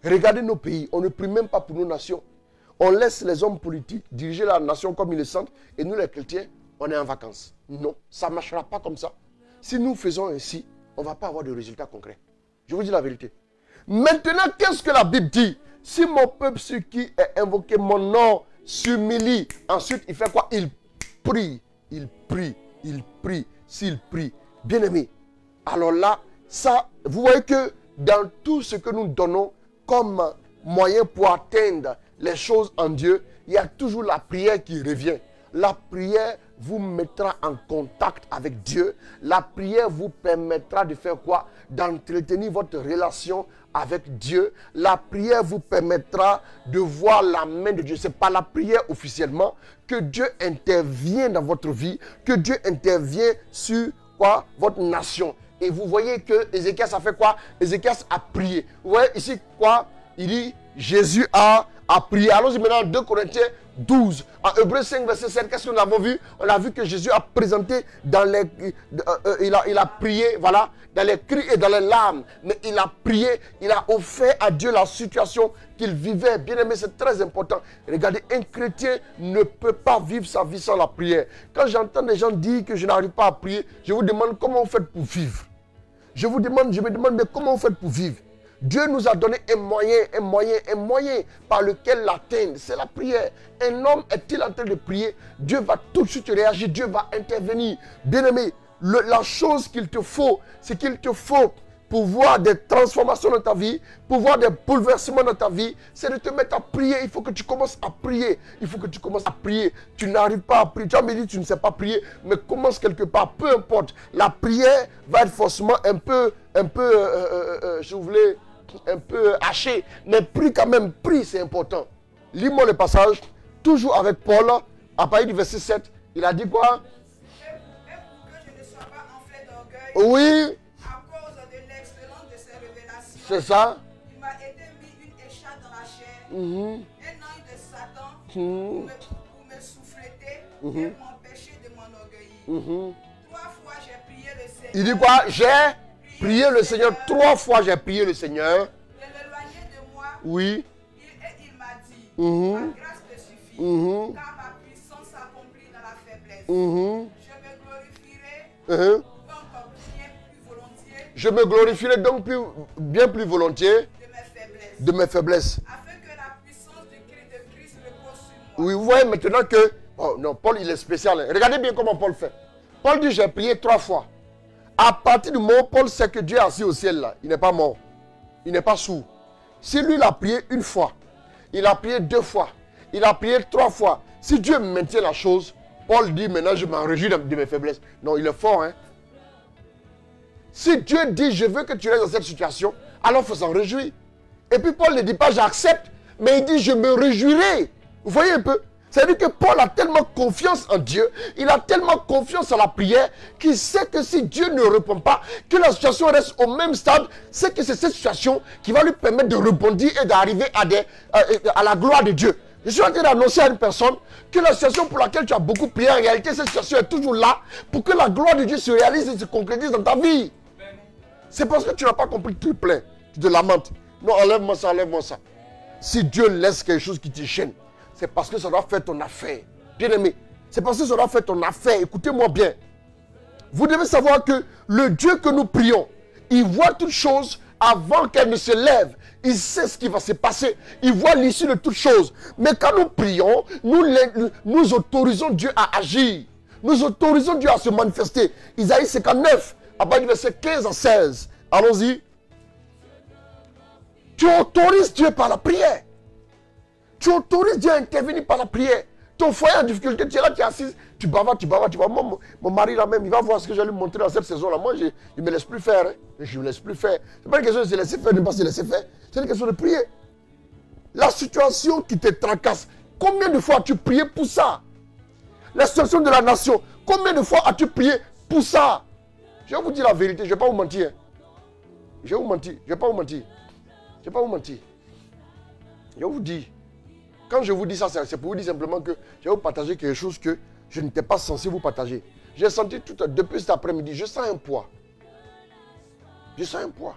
Regardez nos pays, on ne prie même pas pour nos nations. On laisse les hommes politiques diriger la nation comme ils le sentent et nous les chrétiens, on est en vacances. Non, ça ne marchera pas comme ça. Si nous faisons ainsi, on ne va pas avoir de résultats concrets. Je vous dis la vérité. Maintenant, qu'est-ce que la Bible dit? Si mon peuple sur qui est invoqué mon nom s'humilie, ensuite il fait quoi? Il prie, il prie, il prie, s'il prie. Bien aimé, alors là, ça, vous voyez que dans tout ce que nous donnons, comme moyen pour atteindre les choses en Dieu, il y a toujours la prière qui revient. La prière vous mettra en contact avec Dieu. La prière vous permettra de faire quoi? D'entretenir votre relation avec Dieu. La prière vous permettra de voir la main de Dieu. C'est par la prière officiellement que Dieu intervient dans votre vie, que Dieu intervient sur quoi? Votre nation. Et vous voyez que Ézéchias a fait quoi? Ézéchias a prié. Vous voyez ici quoi? Il dit Jésus a prié. Allons-y maintenant 2 Corinthiens 12. En Hébreux 5, verset 7, qu'est-ce que nous avons vu? On a vu que Jésus a présenté dans les... il a prié, voilà, dans les cris et dans les larmes. Mais il a prié, il a offert à Dieu la situation qu'il vivait. Bien aimé, c'est très important. Regardez, un chrétien ne peut pas vivre sa vie sans la prière. Quand j'entends des gens dire que je n'arrive pas à prier, je vous demande comment vous faites pour vivre. Je me demande, mais comment vous faites pour vivre? Dieu nous a donné un moyen par lequel l'atteindre. C'est la prière. Un homme est-il en train de prier? Dieu va tout de suite réagir, Dieu va intervenir. Bien-aimé, la chose qu'il te faut, c'est qu'il te faut pour voir des transformations dans ta vie, pour voir des bouleversements dans ta vie, c'est de te mettre à prier. Il faut que tu commences à prier. Il faut que tu commences à prier. Tu n'arrives pas à prier. Tu vas me dire, tu ne sais pas prier, mais commence quelque part. Peu importe. La prière va être forcément un peu, si vous voulez, un peu hachée. Mais prie quand même. Prie, c'est important. Lis-moi le passage. Toujours avec Paul, à partir du verset 7. Il a dit quoi? Et pour que je ne sois pas enflé d'orgueil. Oui. C'est ça. Il m'a été mis une écharpe dans la chair, un ange de Satan pour me souffleter et m'empêcher de m'enorgueillir. 3 fois j'ai prié le Seigneur. Il dit quoi? J'ai prié le Seigneur. 3 fois j'ai prié le Seigneur. De l'éloigner de moi. Oui. Et il m'a dit, ma grâce te suffit, car ma puissance s'accomplit dans la faiblesse. Je me glorifierai. Je me glorifierai donc bien plus volontiers de mes faiblesses. Afin que la puissance du Christ repose sur moi. Oui, vous voyez maintenant que... Oh non, Paul il est spécial. Hein. Regardez bien comment Paul fait. Paul dit j'ai prié 3 fois. À partir du moment où Paul sait que Dieu est assis au ciel là, il n'est pas mort. Il n'est pas sourd. Si lui il a prié 1 fois, il a prié 2 fois, il a prié 3 fois. Si Dieu maintient la chose, Paul dit maintenant je m'en réjouis de mes faiblesses. Non, il est fort, hein. Si Dieu dit, je veux que tu restes dans cette situation, alors il faut s'en réjouir. Et puis Paul ne dit pas, j'accepte, mais il dit, je me réjouirai. Vous voyez un peu? C'est-à-dire que Paul a tellement confiance en Dieu, il a tellement confiance en la prière, qu'il sait que si Dieu ne répond pas, que la situation reste au même stade, c'est que c'est cette situation qui va lui permettre de rebondir et d'arriver à la gloire de Dieu. Je suis en train d'annoncer à une personne que la situation pour laquelle tu as beaucoup prié, en réalité, cette situation est toujours là pour que la gloire de Dieu se réalise et se concrétise dans ta vie. C'est parce que tu n'as pas compris tout plein. Tu te lamentes. Non, enlève-moi ça, enlève-moi ça. Si Dieu laisse quelque chose qui te gêne, c'est parce que ça doit faire ton affaire. Bien aimé, c'est parce que ça doit faire ton affaire. Écoutez-moi bien. Vous devez savoir que le Dieu que nous prions, il voit toutes choses avant qu'elles ne se lèvent. Il sait ce qui va se passer. Il voit l'issue de toutes choses. Mais quand nous prions, nous autorisons Dieu à agir. Nous autorisons Dieu à se manifester. Isaïe 59. À partir du verset 15 à 16. Allons-y. Tu autorises Dieu par la prière. Tu autorises Dieu à intervenir par la prière. Ton foyer en difficulté, tu es là, tu es assise, tu bavardes. Mon mari là même, il va voir ce que je vais lui montrer dans cette saison-là. Moi, il ne me laisse plus faire. Hein. Je ne me laisse plus faire. Ce n'est pas une question de se laisser faire, de ne pas se laisser faire. C'est une question de prier. La situation qui te tracasse, combien de fois as-tu prié pour ça? La situation de la nation, combien de fois as-tu prié pour ça? Je vais vous dire la vérité, je ne vais pas vous mentir. Je vais vous mentir, je ne vais pas vous mentir. Je ne vais pas vous mentir. Je vais vous dire. Quand je vous dis ça, c'est pour vous dire simplement que je vais vous partager quelque chose que je n'étais pas censé vous partager. J'ai senti depuis cet après-midi, je sens un poids. Je sens un poids.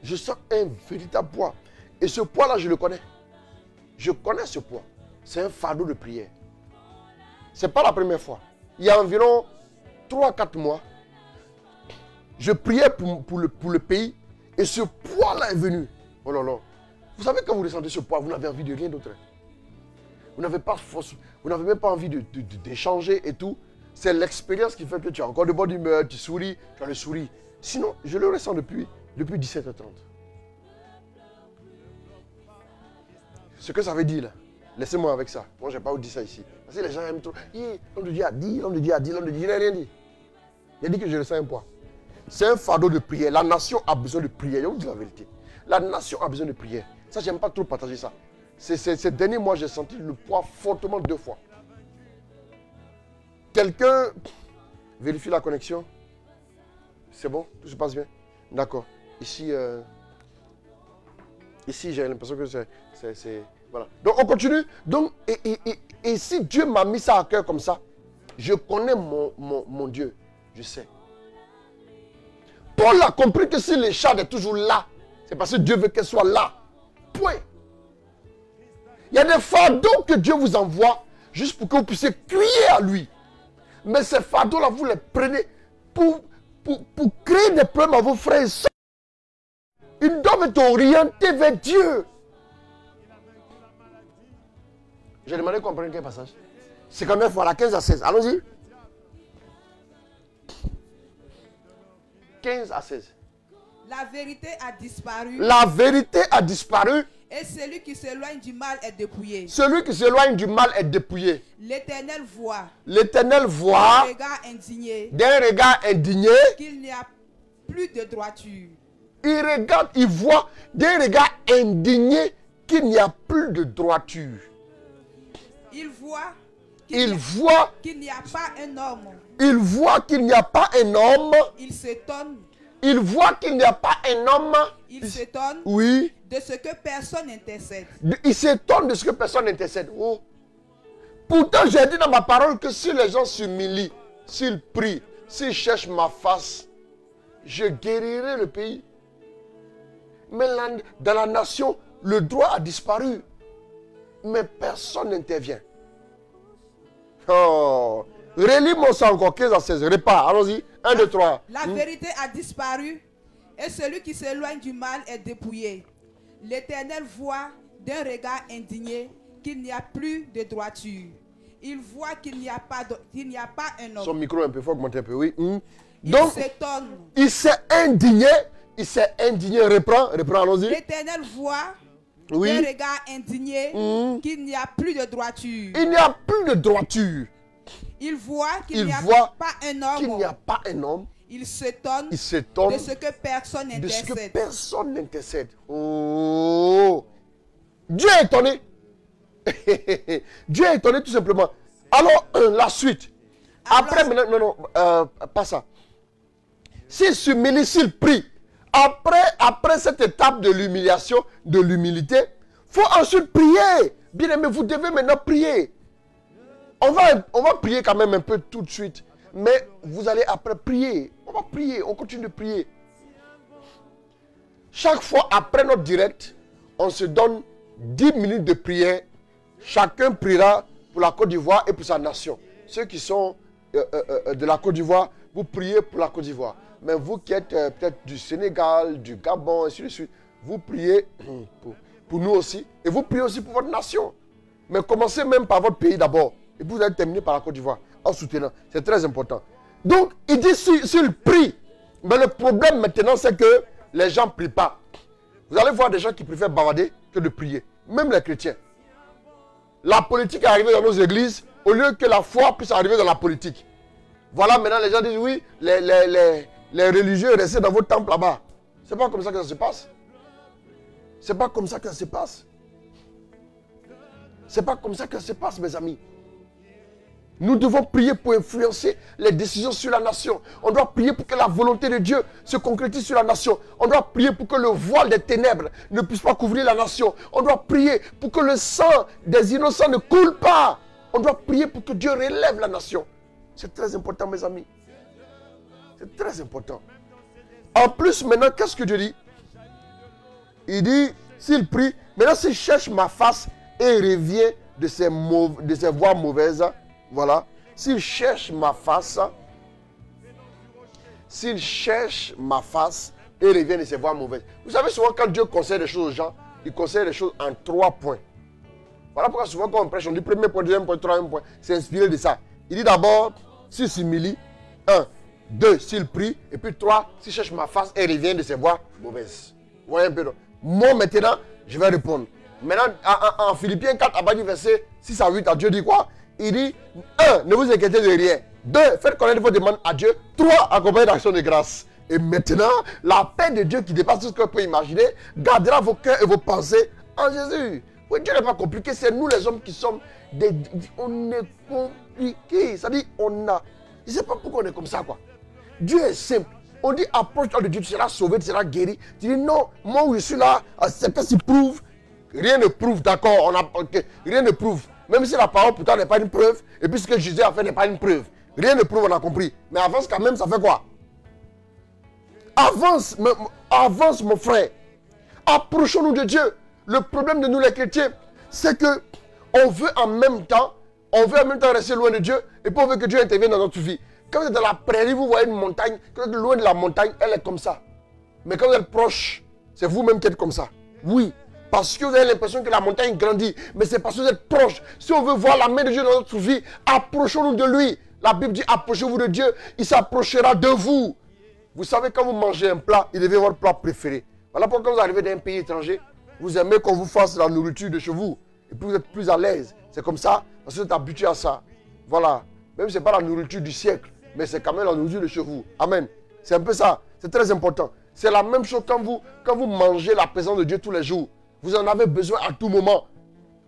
Je sens un véritable poids. Et ce poids-là, je le connais. Je connais ce poids. C'est un fardeau de prière. Ce n'est pas la première fois. Il y a environ 3-4 mois, je priais pour le pays et ce poids-là est venu. Oh là là. Vous savez, quand vous ressentez ce poids, vous n'avez envie de rien d'autre. Vous n'avez pas force, vous n'avez même pas envie d'échanger et tout. C'est l'expérience qui fait que tu as encore de bonne humeur, tu souris, tu as le sourire. Sinon, je le ressens depuis 17h30. Ce que ça veut dire là, laissez-moi avec ça. Moi, je n'ai pas vous dire ça ici. Parce que les gens aiment trop. L'homme de Dieu a dit, l'homme de Dieu a dit, l'homme de Dieu, il n'a rien dit. Il a dit que je ressens un poids. C'est un fardeau de prière. La nation a besoin de prière. Je vous dis la vérité. La nation a besoin de prière. Ça, j'aime pas trop partager ça. Ces derniers mois, j'ai senti le poids fortement 2 fois. Quelqu'un vérifie la connexion. C'est bon? Tout se passe bien? D'accord. Ici, Ici, j'ai l'impression que c'est... Voilà. Donc, on continue. Donc, et si Dieu m'a mis ça à cœur comme ça, je connais mon Dieu. Je sais. Paul a compris que si l'écharde est toujours là, c'est parce que Dieu veut qu'elle soit là. Point. Il y a des fardeaux que Dieu vous envoie juste pour que vous puissiez crier à lui. Mais ces fardeaux-là, vous les prenez pour créer des problèmes à vos frères et sœurs. Ils doivent être orientés vers Dieu. J'ai demandé qu'on prenne quel passage? 59 voilà, 15 à 16. Allons-y. 15 à 16. La vérité a disparu. La vérité a disparu. Et celui qui s'éloigne du mal est dépouillé. Celui qui s'éloigne du mal est dépouillé. L'Éternel voit. L'Éternel voit D'un regard indigné. D'un regard indigné. Qu'il n'y a plus de droiture. Il regarde, il voit d'un regard indigné qu'il n'y a plus de droiture. Il voit qu'il n'y a pas un homme. Il voit qu'il n'y a pas un homme. Il s'étonne. Il voit qu'il n'y a pas un homme. Il s'étonne. Oui. De ce que personne n'intercède. Il s'étonne de ce que personne n'intercède. Oh. Pourtant, j'ai dit dans ma parole que si les gens s'humilient, s'ils prient, s'ils cherchent ma face, je guérirai le pays. Mais dans la nation, le droit a disparu. Mais personne n'intervient. Oh. Relis-moi ça encore, 15 à 16. Répare, allons-y. 1, 2, 3. La vérité a disparu et celui qui s'éloigne du mal est dépouillé. L'Éternel voit d'un regard indigné qu'il n'y a plus de droiture. Il voit qu'il n'y a pas un homme. Son micro un peu, il faut augmenter un peu, oui. Donc, il s'étonne. Il s'est indigné. Il s'est indigné. Reprends, allons-y. L'Éternel voit d'un regard indigné qu'il n'y a plus de droiture. Il n'y a plus de droiture. Il voit qu'il n'y a pas un homme. Qu'il n'y a pas un homme. Il s'étonne de ce que personne n'intercède. De ce que personne n'intercède. Oh! Dieu est étonné. Dieu est étonné tout simplement. Alors, la suite. Après, non, pas ça. S'il s'humilie, s'il prie, après cette étape de l'humiliation, de l'humilité, il faut ensuite prier. Bien aimé, vous devez maintenant prier. On va prier quand même un peu tout de suite. Mais vous allez après prier. On va prier, on continue de prier. Chaque fois après notre direct, on se donne 10 minutes de prière. Chacun priera pour la Côte d'Ivoire et pour sa nation. Ceux qui sont de la Côte d'Ivoire, vous priez pour la Côte d'Ivoire. Mais vous qui êtes peut-être du Sénégal, du Gabon, et ainsi de suite, vous priez pour nous aussi. Et vous priez aussi pour votre nation. Mais commencez même par votre pays d'abord. Et puis vous allez terminer par la Côte d'Ivoire en soutenant. C'est très important. Donc, il dit s'il prie. Mais le problème maintenant, c'est que les gens ne prient pas. Vous allez voir des gens qui préfèrent bavarder que de prier. Même les chrétiens. La politique est arrivée dans nos églises au lieu que la foi puisse arriver dans la politique. Voilà, maintenant les gens disent oui, les religieux restent dans votre temple là-bas. C'est pas comme ça que ça se passe. C'est pas comme ça que ça se passe. C'est pas comme ça que ça se passe, mes amis. Nous devons prier pour influencer les décisions sur la nation. On doit prier pour que la volonté de Dieu se concrétise sur la nation. On doit prier pour que le voile des ténèbres ne puisse pas couvrir la nation. On doit prier pour que le sang des innocents ne coule pas. On doit prier pour que Dieu relève la nation. C'est très important, mes amis. C'est très important. En plus, maintenant, qu'est-ce que Dieu dit? Il dit, s'il prie, maintenant s'il cherche ma face et revient de ses voies mauvaises, voilà. S'il cherche ma face et revient de ses voies mauvaises. Vous savez, souvent quand Dieu conseille des choses aux gens, il conseille des choses en 3 points. Voilà pourquoi souvent quand on prêche, on dit premier point, deuxième point, troisième point. C'est inspiré de ça. Il dit d'abord, s'il s'humilie, 1, 2, s'il prie, et puis 3, s'il cherche ma face et revient de ses voies mauvaises. Vous voyez un peu, non? Moi maintenant, je vais répondre. Maintenant, en Philippiens 4, à bas du verset 6 à 8, à Dieu dit quoi? Il dit, 1, ne vous inquiétez de rien. 2, faites connaître vos demandes à Dieu. 3, accompagnez d'actions de grâce. Et maintenant, la paix de Dieu qui dépasse tout ce qu'on peut imaginer, gardera vos cœurs et vos pensées en Jésus. Oui, Dieu n'est pas compliqué, c'est nous les hommes qui sommes on est compliqués. C'est-à-dire, je ne sais pas pourquoi on est comme ça, quoi. Dieu est simple. On dit approche-toi de Dieu, tu seras sauvé, tu seras guéri. Tu dis non, moi où je suis là, c'est qu'est-ce qui prouve? Rien ne prouve, d'accord, rien ne prouve. Même si la parole pour toi n'est pas une preuve, et puis ce que Jésus a fait n'est pas une preuve. Rien ne prouve, on a compris. Mais avance quand même, ça fait quoi? Avance, avance mon frère. Approchons-nous de Dieu. Le problème de nous les chrétiens, c'est que on veut en même temps rester loin de Dieu, et puis on veut que Dieu intervienne dans notre vie. Quand vous êtes dans la prairie, vous voyez une montagne, quand vous êtes loin de la montagne, elle est comme ça. Mais quand vous êtes proche, c'est vous-même qui êtes comme ça. Oui, parce que vous avez l'impression que la montagne grandit, mais c'est parce que vous êtes proche. Si on veut voir la main de Dieu dans notre vie, approchons-nous de lui. La Bible dit, approchez-vous de Dieu, il s'approchera de vous. Vous savez, quand vous mangez un plat, il devient votre plat préféré. Voilà pourquoi quand vous arrivez d'un pays étranger, vous aimez qu'on vous fasse la nourriture de chez vous. Et puis vous êtes plus à l'aise. C'est comme ça, parce que vous êtes habitué à ça. Voilà. Même si ce n'est pas la nourriture du siècle, mais c'est quand même la nourriture de chez vous. Amen. C'est un peu ça. C'est très important. C'est la même chose quand vous mangez la présence de Dieu tous les jours. Vous en avez besoin à tout moment.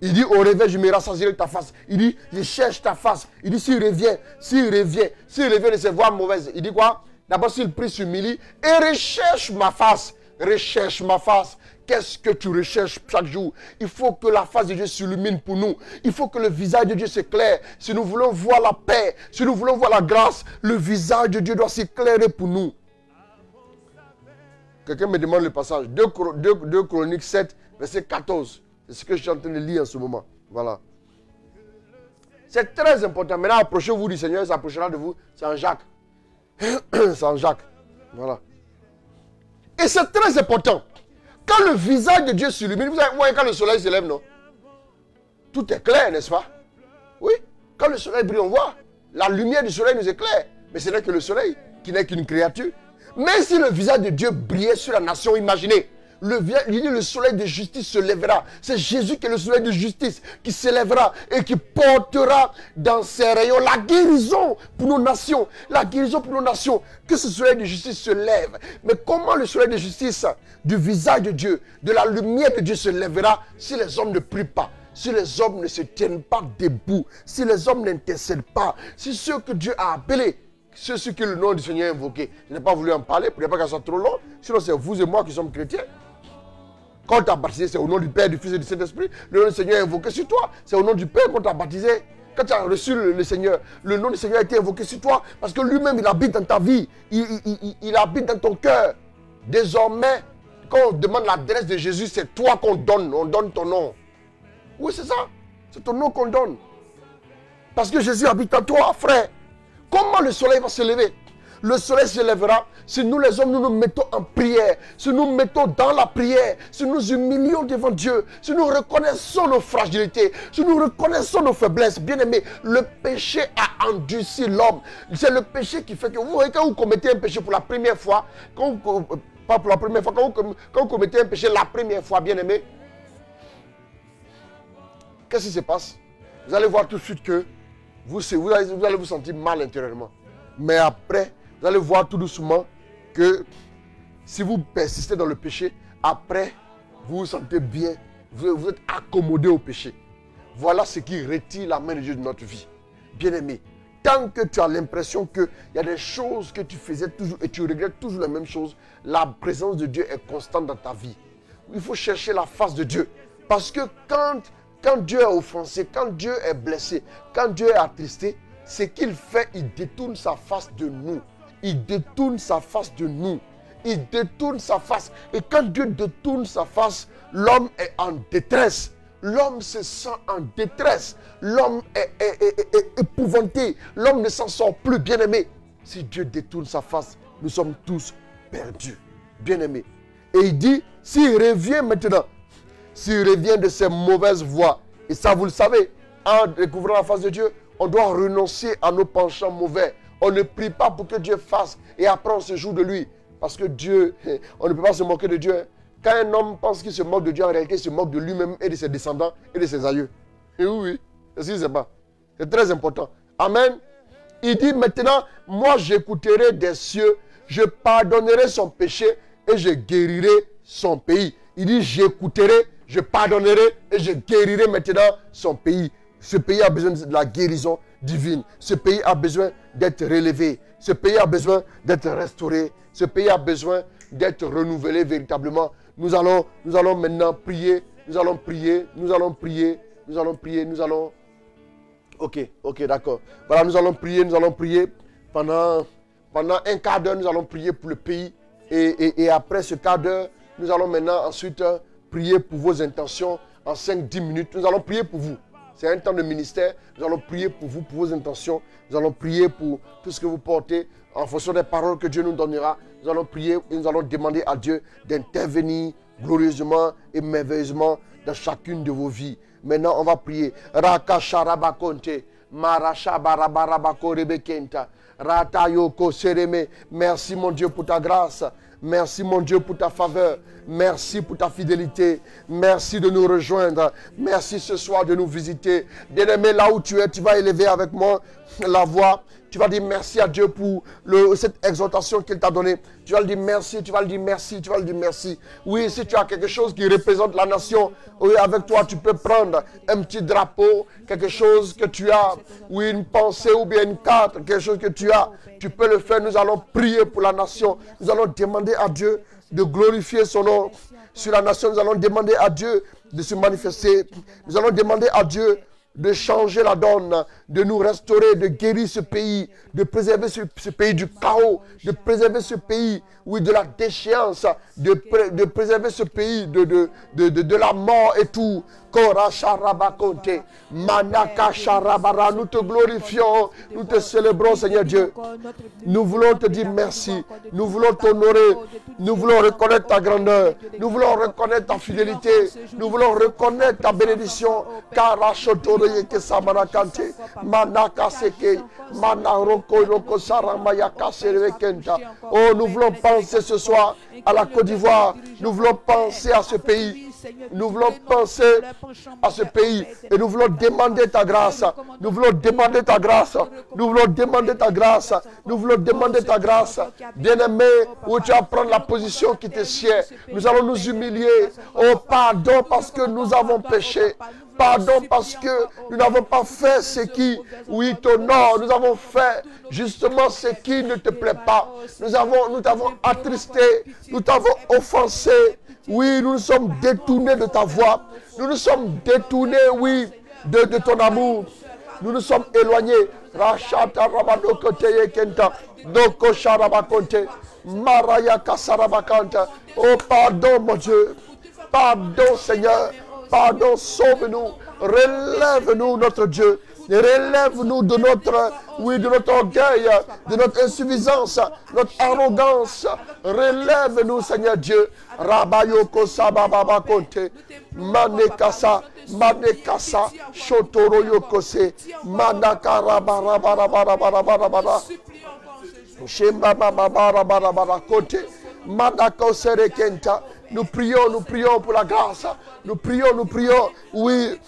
Il dit, au réveil, je me rassasierai ta face. Il dit, je cherche ta face. Il dit, s'il revient de ses voies mauvaises. Il dit quoi? D'abord, s'il prie, s'humilie et recherche ma face. Recherche ma face. Qu'est-ce que tu recherches chaque jour? Il faut que la face de Dieu s'illumine pour nous. Il faut que le visage de Dieu s'éclaire. Si nous voulons voir la paix, si nous voulons voir la grâce, le visage de Dieu doit s'éclairer pour nous. Quelqu'un me demande le passage. 2 Chroniques 7, verset 14. C'est ce que je suis en train de lire en ce moment. Voilà. C'est très important. Maintenant, approchez-vous du Seigneur, il s'approchera de vous. C'est en Jacques. C'est en Jacques. Voilà. Et c'est très important. Quand le visage de Dieu s'illumine, vous voyez quand le soleil se lève, non? Tout est clair, n'est-ce pas? Oui. Quand le soleil brille, on voit. La lumière du soleil nous éclaire. Mais ce n'est que le soleil, qui n'est qu'une créature. Mais si le visage de Dieu brillait sur la nation, imaginez. Le soleil de justice se lèvera. C'est Jésus qui est le soleil de justice qui se lèvera et qui portera dans ses rayons la guérison pour nos nations. La guérison pour nos nations. Que ce soleil de justice se lève. Mais comment le soleil de justice du visage de Dieu, de la lumière de Dieu se lèvera si les hommes ne prient pas? Si les hommes ne se tiennent pas debout, si les hommes n'intercèdent pas, si ceux que Dieu a appelés, ceux que le nom du Seigneur est invoqué. Je n'ai pas voulu en parler pour ne pas qu'elle soit trop long. Sinon, c'est vous et moi qui sommes chrétiens. Quand tu as baptisé, c'est au nom du Père, du Fils et du Saint-Esprit. Le nom du Seigneur est invoqué sur toi. C'est au nom du Père qu'on t'a baptisé. Quand tu as reçu le Seigneur, le nom du Seigneur a été invoqué sur toi. Parce que lui-même, il habite dans ta vie. Il habite dans ton cœur. Désormais, quand on demande l'adresse de Jésus, c'est toi qu'on donne. On donne ton nom. Oui, c'est ça. C'est ton nom qu'on donne. Parce que Jésus habite en toi, frère. Comment le soleil va se lever? Le soleil se lèvera si nous les hommes, nous nous mettons en prière, si nous mettons dans la prière, si nous humilions devant Dieu, si nous reconnaissons nos fragilités, si nous reconnaissons nos faiblesses. Bien aimé, le péché a endurci l'homme. C'est le péché qui fait que vous voyez, quand vous commettez un péché pour la première fois, pas pour la première fois, quand vous commettez un péché la première fois, bien aimé, qu'est-ce qui se passe? Vous allez voir tout de suite que vous allez vous sentir mal intérieurement. Mais après, vous allez voir tout doucement que si vous persistez dans le péché, après, vous vous sentez bien. Vous êtes accommodé au péché. Voilà ce qui retire la main de Dieu de notre vie. Bien-aimé, tant que tu as l'impression qu'il y a des choses que tu faisais toujours et tu regrettes toujours les mêmes choses, la présence de Dieu est constante dans ta vie. Il faut chercher la face de Dieu. Parce que quand Dieu est offensé, quand Dieu est blessé, quand Dieu est attristé, ce qu'il fait, il détourne sa face de nous. Il détourne sa face de nous. Il détourne sa face. Et quand Dieu détourne sa face, l'homme est en détresse. L'homme se sent en détresse. L'homme est épouvanté. L'homme ne s'en sort plus, bien-aimé. Si Dieu détourne sa face, nous sommes tous perdus. Bien-aimé. Et il dit, s'il revient maintenant, s'il revient de ses mauvaises voies, et ça vous le savez, en découvrant la face de Dieu, on doit renoncer à nos penchants mauvais. On ne prie pas pour que Dieu fasse et après on se joue de lui. Parce que Dieu, on ne peut pas se moquer de Dieu. Quand un homme pense qu'il se moque de Dieu, en réalité, il se moque de lui-même et de ses descendants et de ses aïeux. Et oui, c'est pas. C'est très important. Amen. Il dit maintenant, moi j'écouterai des cieux, je pardonnerai son péché et je guérirai son pays. Il dit j'écouterai, je pardonnerai et je guérirai maintenant son pays. Ce pays a besoin de la guérison divine. Ce pays a besoin d'être relevé. Ce pays a besoin d'être restauré. Ce pays a besoin d'être renouvelé véritablement. Nous allons maintenant prier. Nous allons prier. Ok, d'accord. Voilà, nous allons prier. Pendant un quart d'heure, nous allons prier pour le pays. Et après ce quart d'heure, nous allons maintenant ensuite prier pour vos intentions en 5-10 minutes. Nous allons prier pour vous. C'est un temps de ministère. Nous allons prier pour vous, pour vos intentions. Nous allons prier pour tout ce que vous portez en fonction des paroles que Dieu nous donnera. Nous allons prier et nous allons demander à Dieu d'intervenir glorieusement et merveilleusement dans chacune de vos vies. Maintenant, on va prier. Raka Sharabakonte, Maracha Barabarabako Rebekenta, Rata Yoko Sereme. Merci mon Dieu pour ta grâce. Merci mon Dieu pour ta faveur. Merci pour ta fidélité. Merci de nous rejoindre. Merci ce soir de nous visiter. Bien-aimé, là où tu es, tu vas élever avec moi la voix. Tu vas dire merci à Dieu pour cette exhortation qu'il t'a donnée. Tu vas le dire merci, tu vas le dire merci, tu vas le dire merci. Oui, si tu as quelque chose qui représente la nation, oui, avec toi, tu peux prendre un petit drapeau, quelque chose que tu as, oui, une pensée ou bien une carte, quelque chose que tu as. Tu peux le faire. Nous allons prier pour la nation. Nous allons demander à Dieu de glorifier son nom sur la nation. Nous allons demander à Dieu de se manifester. Nous allons demander à Dieu de changer la donne, de nous restaurer, de guérir ce pays, de préserver ce pays du chaos, de préserver ce pays, oui, de la déchéance, de préserver ce pays de la mort et tout. Manaka Sharabara, nous te glorifions, nous te célébrons, Seigneur Dieu. Nous voulons te dire merci, nous voulons t'honorer, nous voulons reconnaître ta grandeur, nous voulons reconnaître ta fidélité, nous voulons reconnaître ta bénédiction. Oh, nous voulons penser ce soir à la Côte d'Ivoire, nous voulons penser à ce pays. Nous voulons penser à ce pays et nous voulons demander ta grâce. Nous voulons demander ta grâce. Nous voulons demander ta grâce. Nous voulons demander ta grâce. Bien-aimé, où tu vas prendre la position qui te sied. Nous allons nous humilier. Oh, pardon parce que nous avons péché. Pardon parce que nous n'avons pas fait ce qui, oui, t'honore. Nous avons fait justement ce qui ne te plaît pas. Nous t'avons attristé. Nous t'avons offensé. Oui, nous nous sommes détournés de ta voix. Nous nous sommes détournés, oui, de ton amour. Nous nous sommes éloignés. Rachata Rabado Koteye Kenta. Doko Sharabakonte. Maraya Kasarabakanta. Oh, pardon, mon Dieu. Pardon, Seigneur. Pardon, sauve-nous. Relève-nous, notre Dieu. Relève-nous de notre orgueil, de notre insuffisance, notre arrogance. Relève-nous, Seigneur Dieu. Rabayoko Sababa Konte. Manekasa, Manekasa, Shotoro Yokose, Manakara Barabara. Shemba Barabara Kote. Manako Serekenta. Nous prions pour la grâce. Nous prions. Oui.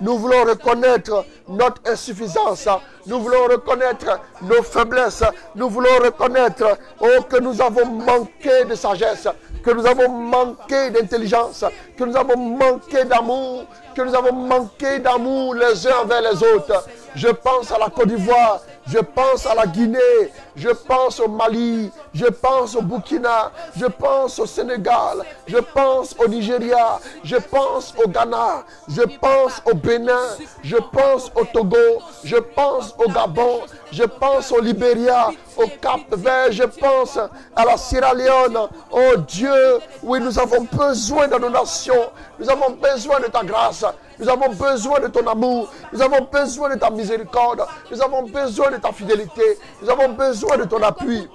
Nous voulons reconnaître notre insuffisance. Nous voulons reconnaître nos faiblesses. Nous voulons reconnaître que nous avons manqué de sagesse, que nous avons manqué d'intelligence, que nous avons manqué d'amour, les uns envers les autres. Je pense à la Côte d'Ivoire, je pense à la Guinée, je pense au Mali, je pense au Burkina, je pense au Sénégal, je pense au Nigeria, je pense au Ghana, je pense au Bénin, je pense au Togo, je pense au Gabon, je pense au Libéria, au Cap-Vert, je pense à la Sierra Leone. Oh Dieu, oui, nous avons besoin de nos nations, nous avons besoin de ta grâce. Nous avons besoin de ton amour. Nous avons besoin de ta miséricorde. Nous avons besoin de ta fidélité. Nous avons besoin de ton appui.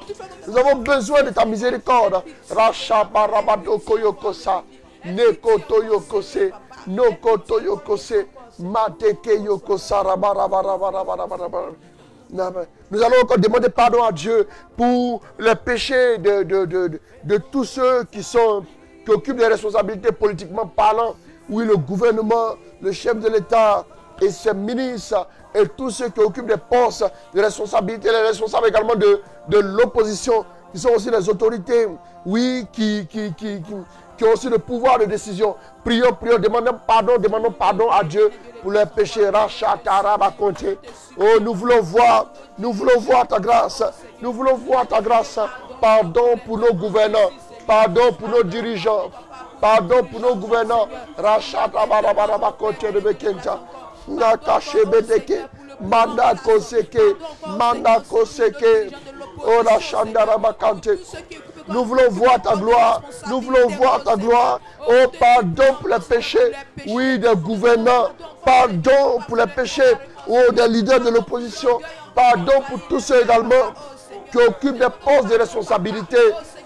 Nous avons besoin de ta miséricorde. Racha barabado koyokosa. Nekoto yokose. Nokoto yokose. Mateke yokosa. Nous allons encore demander pardon à Dieu pour les péchés de tous ceux qui occupent des responsabilités politiquement parlant. Oui, le gouvernement, le chef de l'État et ses ministres et tous ceux qui occupent des postes de responsabilité, les responsables également de l'opposition, qui sont aussi les autorités, oui, qui qui ont aussi le pouvoir de décision. Prions, prions, demandons pardon à Dieu pour leurs péchés. Oh, nous voulons voir ta grâce. Nous voulons voir ta grâce. Pardon pour nos gouvernants. Pardon pour nos dirigeants. Pardon pour nos gouvernants. Rachata barabara côté de Bekenta. Nakache Bedeke. Manda Koseke. Manda Koseke. Oh, Rachandara Bakante. Nous voulons voir ta gloire. Nous voulons voir ta gloire. Oh, pardon pour les péchés. Oui, des gouvernants. Pardon pour les péchés. Oh, des leaders de l'opposition. Pardon pour tous ceux également qui occupent des postes de responsabilité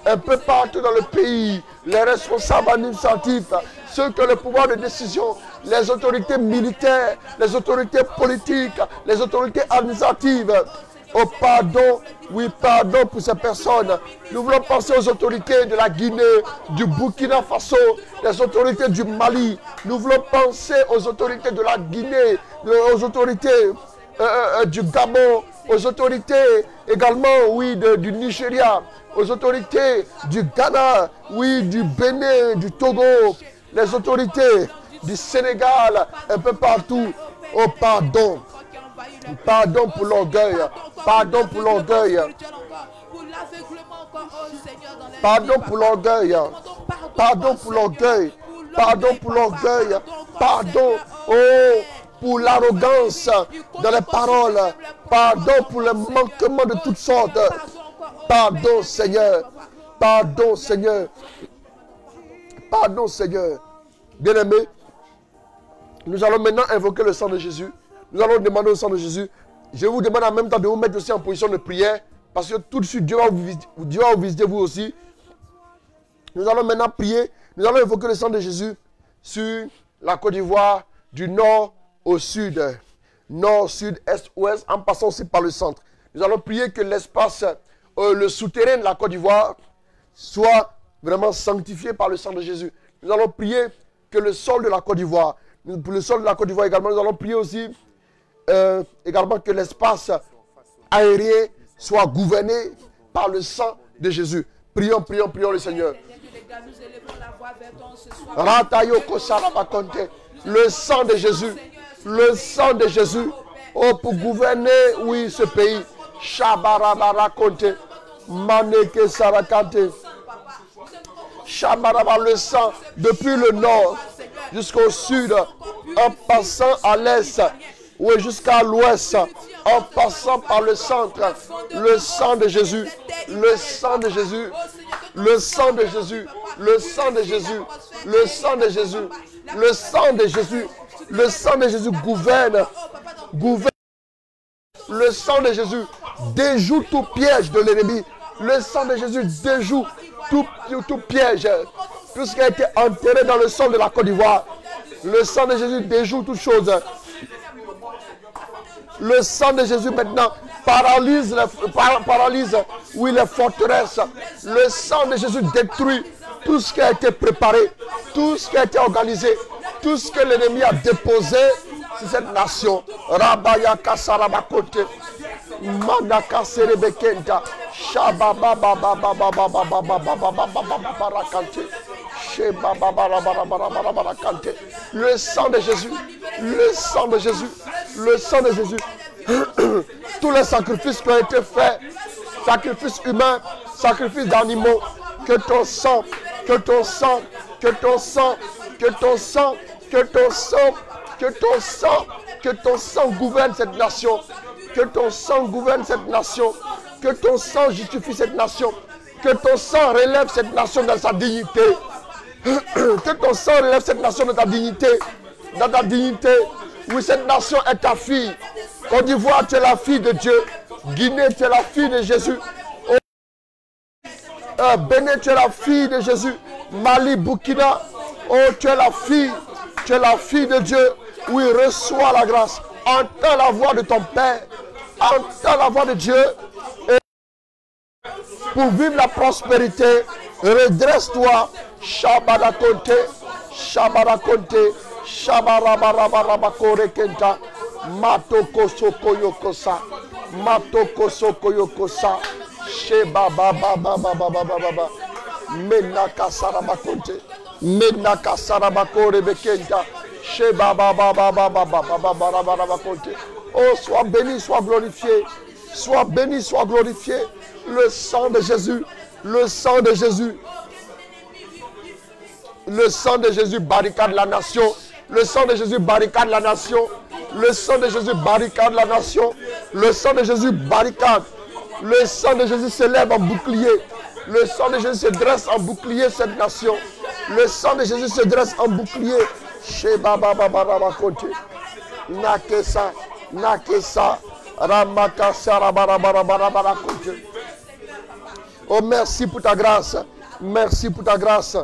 un peu partout dans le pays. Les responsables administratifs, ceux qui ont le pouvoir de décision, les autorités militaires, les autorités politiques, les autorités administratives. Oh, pardon, oui, pardon pour ces personnes. Nous voulons penser aux autorités de la Guinée, du Burkina Faso, les autorités du Mali. Nous voulons penser aux autorités de la Guinée, aux autorités du Gabon, aux autorités également, oui, du Nigeria, aux autorités du Ghana, oui, du Bénin, du Togo, les autorités du Sénégal, un peu partout. Oh, pardon. Pardon pour l'orgueil. Pardon pour l'orgueil. Pardon pour l'orgueil. Pardon pour l'orgueil. Pardon pour l'orgueil. Pardon, oh, pour l'arrogance dans les paroles. Pardon pour le manquement de toutes sortes. Pardon, Seigneur. Pardon, Seigneur. Pardon, Seigneur. Bien-aimés, nous allons maintenant invoquer le sang de Jésus. Nous allons demander au sang de Jésus. Je vous demande en même temps de vous mettre aussi en position de prière. Parce que tout de suite, Dieu va vous visiter vous aussi. Nous allons maintenant prier. Nous allons invoquer le sang de Jésus sur la Côte d'Ivoire du nord au sud. Nord, sud, est, ouest, en passant aussi par le centre. Nous allons prier que l'espace, le souterrain de la Côte d'Ivoire soit vraiment sanctifié par le sang de Jésus. Nous allons prier que le sol de la Côte d'Ivoire, pour le sol de la Côte d'Ivoire également, nous allons prier aussi également que l'espace aérien soit gouverné par le sang de Jésus. Prions, prions, prions le Seigneur. Le sang de Jésus, le sang de Jésus, oh, pour gouverner, oui, ce pays. Shabarabara Konte, Maneke Sarakante, Shabaraba, le sang depuis le nord jusqu'au sud, en passant à l'est, oui, jusqu'à l'ouest, en passant par le centre, le sang de Jésus, le sang de Jésus, le sang de Jésus, le sang de Jésus, le sang de Jésus, le sang de Jésus, le sang de Jésus gouverne, gouverne. Le sang de Jésus déjoue tout piège de l'ennemi. Le sang de Jésus déjoue tout piège, tout ce qui a été enterré dans le sol de la Côte d'Ivoire. Le sang de Jésus déjoue toutes choses. Le sang de Jésus maintenant paralyse, oui, les forteresses. Le sang de Jésus détruit tout ce qui a été préparé, tout ce qui a été organisé, tout ce que l'ennemi a déposé sur cette nation. Rabaya Kasarabakote, Manaka Serebekenta, Shababa Baba Baba Baba Baba Baba Baba Barakante, Sheba Baba Barakante. Le sang de Jésus, le sang de Jésus, le sang de Jésus. Tous les sacrifices qui ont été faits, sacrifices humains, sacrifices d'animaux, que ton sang, que ton sang, que ton sang, que ton sang, que ton sang, que ton sang, que ton sang gouverne cette nation, que ton sang gouverne cette nation, que ton sang justifie cette nation, que ton sang relève cette nation dans sa dignité, que ton sang relève cette nation dans ta dignité, dans ta dignité. Oui, cette nation est ta fille. Côte d'Ivoire, tu es la fille de Dieu. Guinée, tu es la fille de Jésus. Bénin, tu es la fille de Jésus. Mali, Burkina, oh, tu es la fille de Dieu. Oui, reçois la grâce. Entends la voix de ton Père. Entends la voix de Dieu. Et pour vivre la prospérité, redresse-toi. Shabarakonte, Shabarakonte, Shabarabarabarakenta, Matoko Sokoyokosa, Matoko Sokoyokosa, Sheba Baba Baba Baba Baba, Menaka Sarabakonte. Menaka Sarabakore Bekenta. Sheba Baba Baba Baba Baba Barabakonte. Oh, sois béni, sois glorifié. Sois béni, sois glorifié. Le sang de Jésus. Le sang de Jésus. Le sang de Jésus barricade la nation. Le sang de Jésus barricade la nation. Le sang de Jésus barricade la nation. Le sang de Jésus barricade. Le sang de Jésus s'élève en bouclier. Le sang de Jésus se dresse en bouclier cette nation. Le sang de Jésus se dresse en bouclier. Sheba Baba Barabakote. Nakesa. Nakesa. Ramakasa Rabarabarabakote. Oh, merci pour ta grâce. Merci pour ta grâce.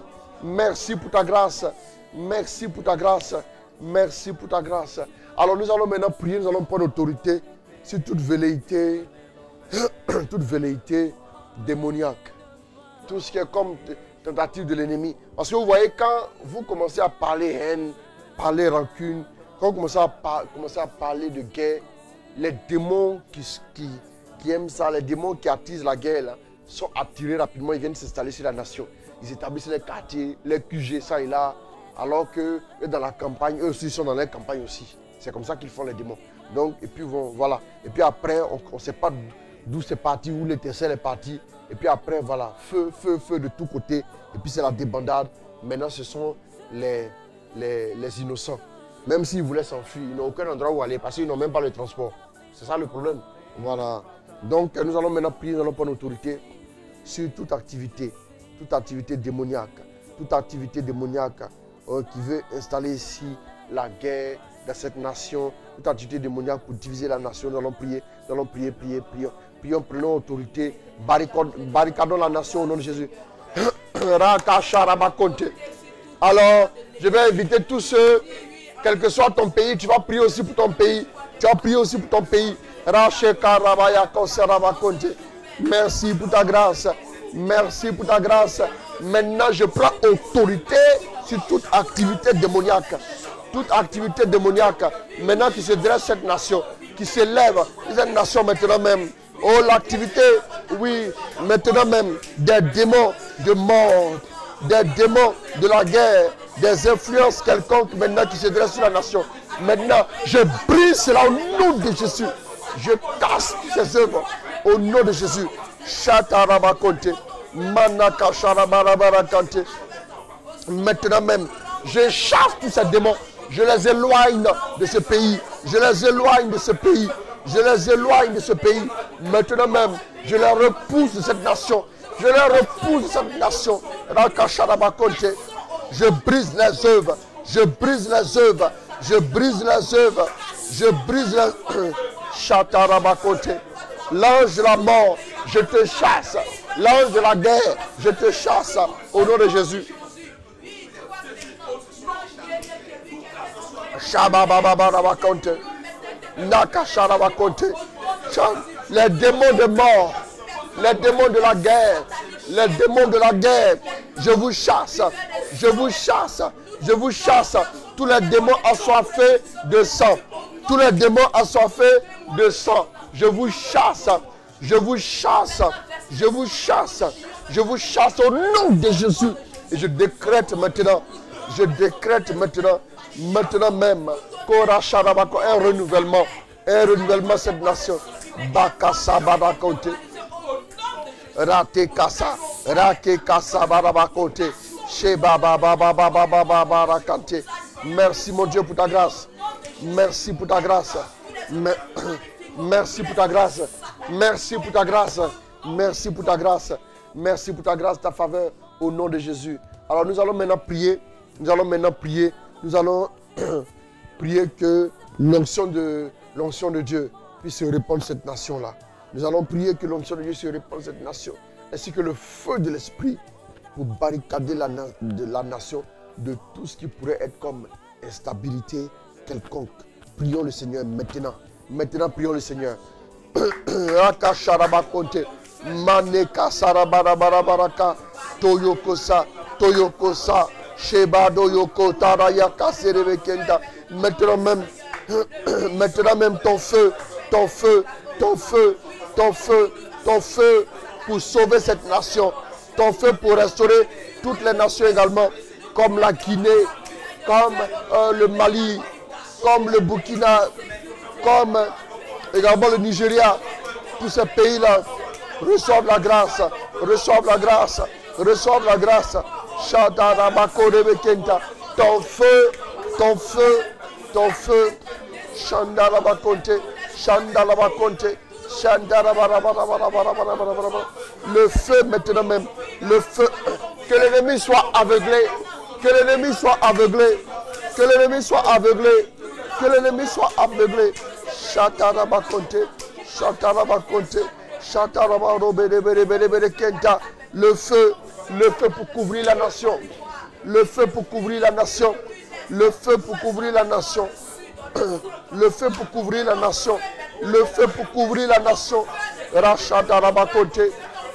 Merci pour ta grâce. Merci pour ta grâce. Merci pour ta grâce. Alors nous allons maintenant prier, nous allons prendre autorité sur toute velléité démoniaque. Tout ce qui est comme tentative de l'ennemi. Parce que vous voyez, quand vous commencez à parler haine, parler rancune, quand vous commencez à parler de guerre, les démons qui aiment ça, les démons qui attisent la guerre, là, sont attirés rapidement, ils viennent s'installer sur la nation. Ils établissent les quartiers, les QG, ça et là. Alors que dans la campagne, eux aussi sont dans la campagne aussi. C'est comme ça qu'ils font les démons. Donc, et puis voilà. Et puis après, on ne sait pas d'où c'est parti, où l'étincelle est partie. Et puis après, voilà, feu de tous côtés. Et puis c'est la débandade. Maintenant, ce sont les innocents. Même s'ils voulaient s'enfuir, ils n'ont aucun endroit où aller parce qu'ils n'ont même pas le transport. C'est ça le problème. Voilà. Donc, nous allons maintenant prier, nous allons prendre autorité sur toute activité démoniaque. Toute activité démoniaque qui veut installer ici la guerre dans cette nation. Toute activité démoniaque pour diviser la nation. Nous allons prier, prions, prenons autorité. Barricadons la nation au nom de Jésus. Alors, je vais inviter tous ceux, quel que soit ton pays, tu vas prier aussi pour ton pays. Tu vas prier aussi pour ton pays. Merci pour ta grâce. Merci pour ta grâce. Maintenant, je prends autorité sur toute activité démoniaque. Toute activité démoniaque. Maintenant, qui se dresse cette nation, qui s'élève cette nation maintenant même. Oh, l'activité, oui, maintenant même, des démons de mort, des démons de la guerre, des influences quelconques maintenant qui se dressent sur la nation. Maintenant, je brise cela au nom de Jésus. Je casse ces œuvres au nom de Jésus. Chatarabakonte, Manaka Charabarabarakante. Maintenant même, je chasse tous ces démons. Je les éloigne de ce pays. Je les éloigne de ce pays. Je les éloigne de ce pays. Maintenant même, je les repousse de cette nation. Je les repousse de cette nation. Rakasharabakonte. Je brise les œuvres. Je brise les œuvres. Je brise les œuvres. Je brise les... Chatarabakonte. L'ange de la mort, je te chasse. L'ange de la guerre, je te chasse. Au nom de Jésus. Shabababarabakonte. Nakasharabakonte. Les démons de mort, les démons de la guerre, les démons de la guerre, je vous chasse. Je vous chasse. Je vous chasse. Tous les démons assoiffés de sang. Tous les démons assoiffés de sang. Je vous chasse. Je vous chasse. Je vous chasse. Je vous chasse au nom de Jésus. Et je décrète maintenant. Je décrète maintenant. Maintenant même. Un renouvellement. Un renouvellement cette nation. Bakasa Barakote. Rate Kasa. Rake Kasa Barabakote. Sheba Baba Baba Baba Barakante. Merci mon Dieu pour ta grâce. Merci pour ta grâce. Merci pour ta grâce. Merci pour ta grâce. Merci pour ta grâce. Merci pour ta grâce, ta faveur, au nom de Jésus. Alors nous allons maintenant prier. Nous allons maintenant prier. Nous allons prier que l'onction de Dieu puisse se répandre cette nation-là. Nous allons prier que l'onction de Dieu se répande cette nation. Ainsi que le feu de l'esprit pour barricader la nation de tout ce qui pourrait être comme instabilité quelconque. Prions le Seigneur maintenant. Maintenant, prions le Seigneur. Rakasharabakonte. Maneka sarabarabaraka. Toyokosa. Toyokosa. Shebado yoko tarayaka serebekenda. Maintenant même ton feu. Ton feu. Ton feu. Ton feu. Ton feu. Pour sauver cette nation. Ton feu pour restaurer toutes les nations également, comme la Guinée, comme le Mali, comme le Burkina, comme également le Nigeria. Tous ces pays-là reçoivent la grâce, reçoivent la grâce, reçoivent la grâce. Ton feu, ton feu, ton feu. Le feu maintenant même, le feu. Que l'ennemi soit aveuglé, que l'ennemi soit aveuglé, que l'ennemi soit aveuglé, que l'ennemi soit aveuglé. Le feu pour couvrir la nation, le feu pour couvrir la nation, le feu pour couvrir la nation, le feu pour couvrir la nation, le feu pour couvrir la nation.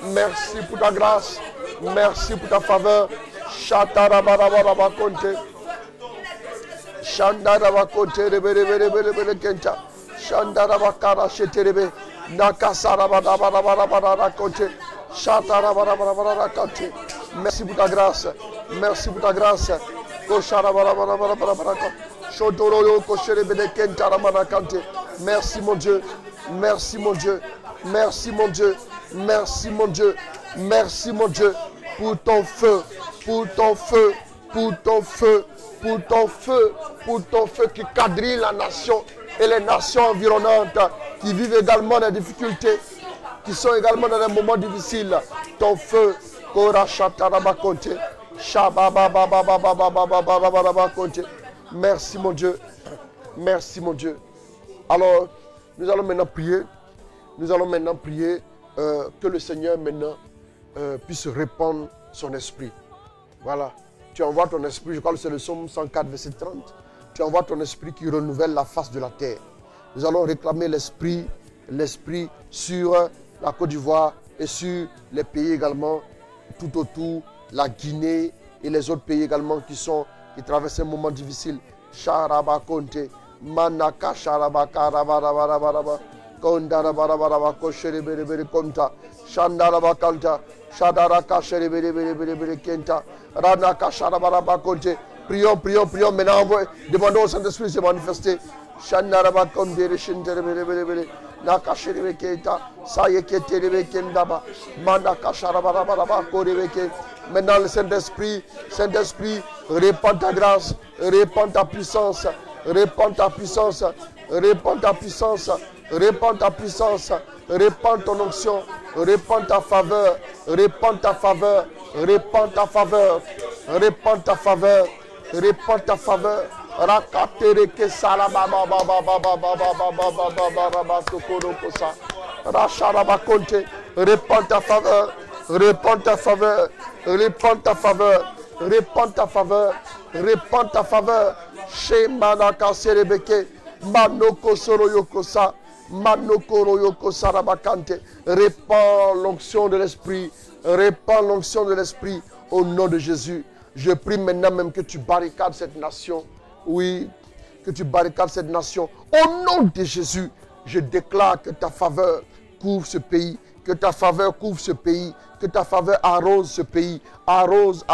Merci pour ta grâce, merci pour ta faveur. Merci pour ta grâce, merci pour ta grâce. Merci mon Dieu, merci mon Dieu, merci mon Dieu, merci mon Dieu, merci mon Dieu pour ton feu, pour ton feu, pour ton feu, pour ton feu, pour ton feu qui quadrille la nation et les nations environnantes qui vivent également des difficultés, qui sont également dans des moments difficiles. Ton feu, merci mon Dieu, merci mon Dieu. Alors, nous allons maintenant prier. Nous allons maintenant prier que le Seigneur maintenant puisse répandre son esprit. Voilà. Tu envoies ton esprit, je crois que c'est le psaume 104, verset 30. Tu envoies ton esprit qui renouvelle la face de la terre. Nous allons réclamer l'esprit sur la Côte d'Ivoire et sur les pays également tout autour, la Guinée et les autres pays également qui traversent un moment difficile. Sharaba Konte, Manaka Sharaba Karabarabaraba, Kondarabarabara Kosherebere Konta, Shandaraba Kanta, Shadaraka Sherebere Kenta, Ranaka Sharabaraba Konte. Prions, prions, prions. Maintenant, demandons au Saint-Esprit de se manifester. Shandaraba Kondere Shinderebere, Naka Sherebe Kenta, Sayeke Terebe Kendaba, Manaka Sharabarabara Korebeke. Maintenant, le Saint-Esprit, répand ta grâce, répand ta puissance, répand ta puissance, répand ta puissance, répand ta puissance, répand ton onction, répand ta faveur, répand ta faveur, répand ta faveur, répand ta faveur, répand ta faveur. Rakatereke salababa baba baba baba baba baba tokoro kosa. Racharaba konte, répand ta faveur, répand ta faveur, répand ta faveur, répand ta faveur, répand ta faveur. Chez Manaka Serebeke, Manoko Soroyokosa, Manoko Royokosa Rabakante. Répand l'onction de l'esprit, répand l'onction de l'esprit au nom de Jésus. Je prie maintenant même que tu barricades cette nation. Oui, que tu barricades cette nation. Au nom de Jésus, je déclare que ta faveur couvre ce pays, que ta faveur couvre ce pays, que ta faveur arrose ce pays, arrose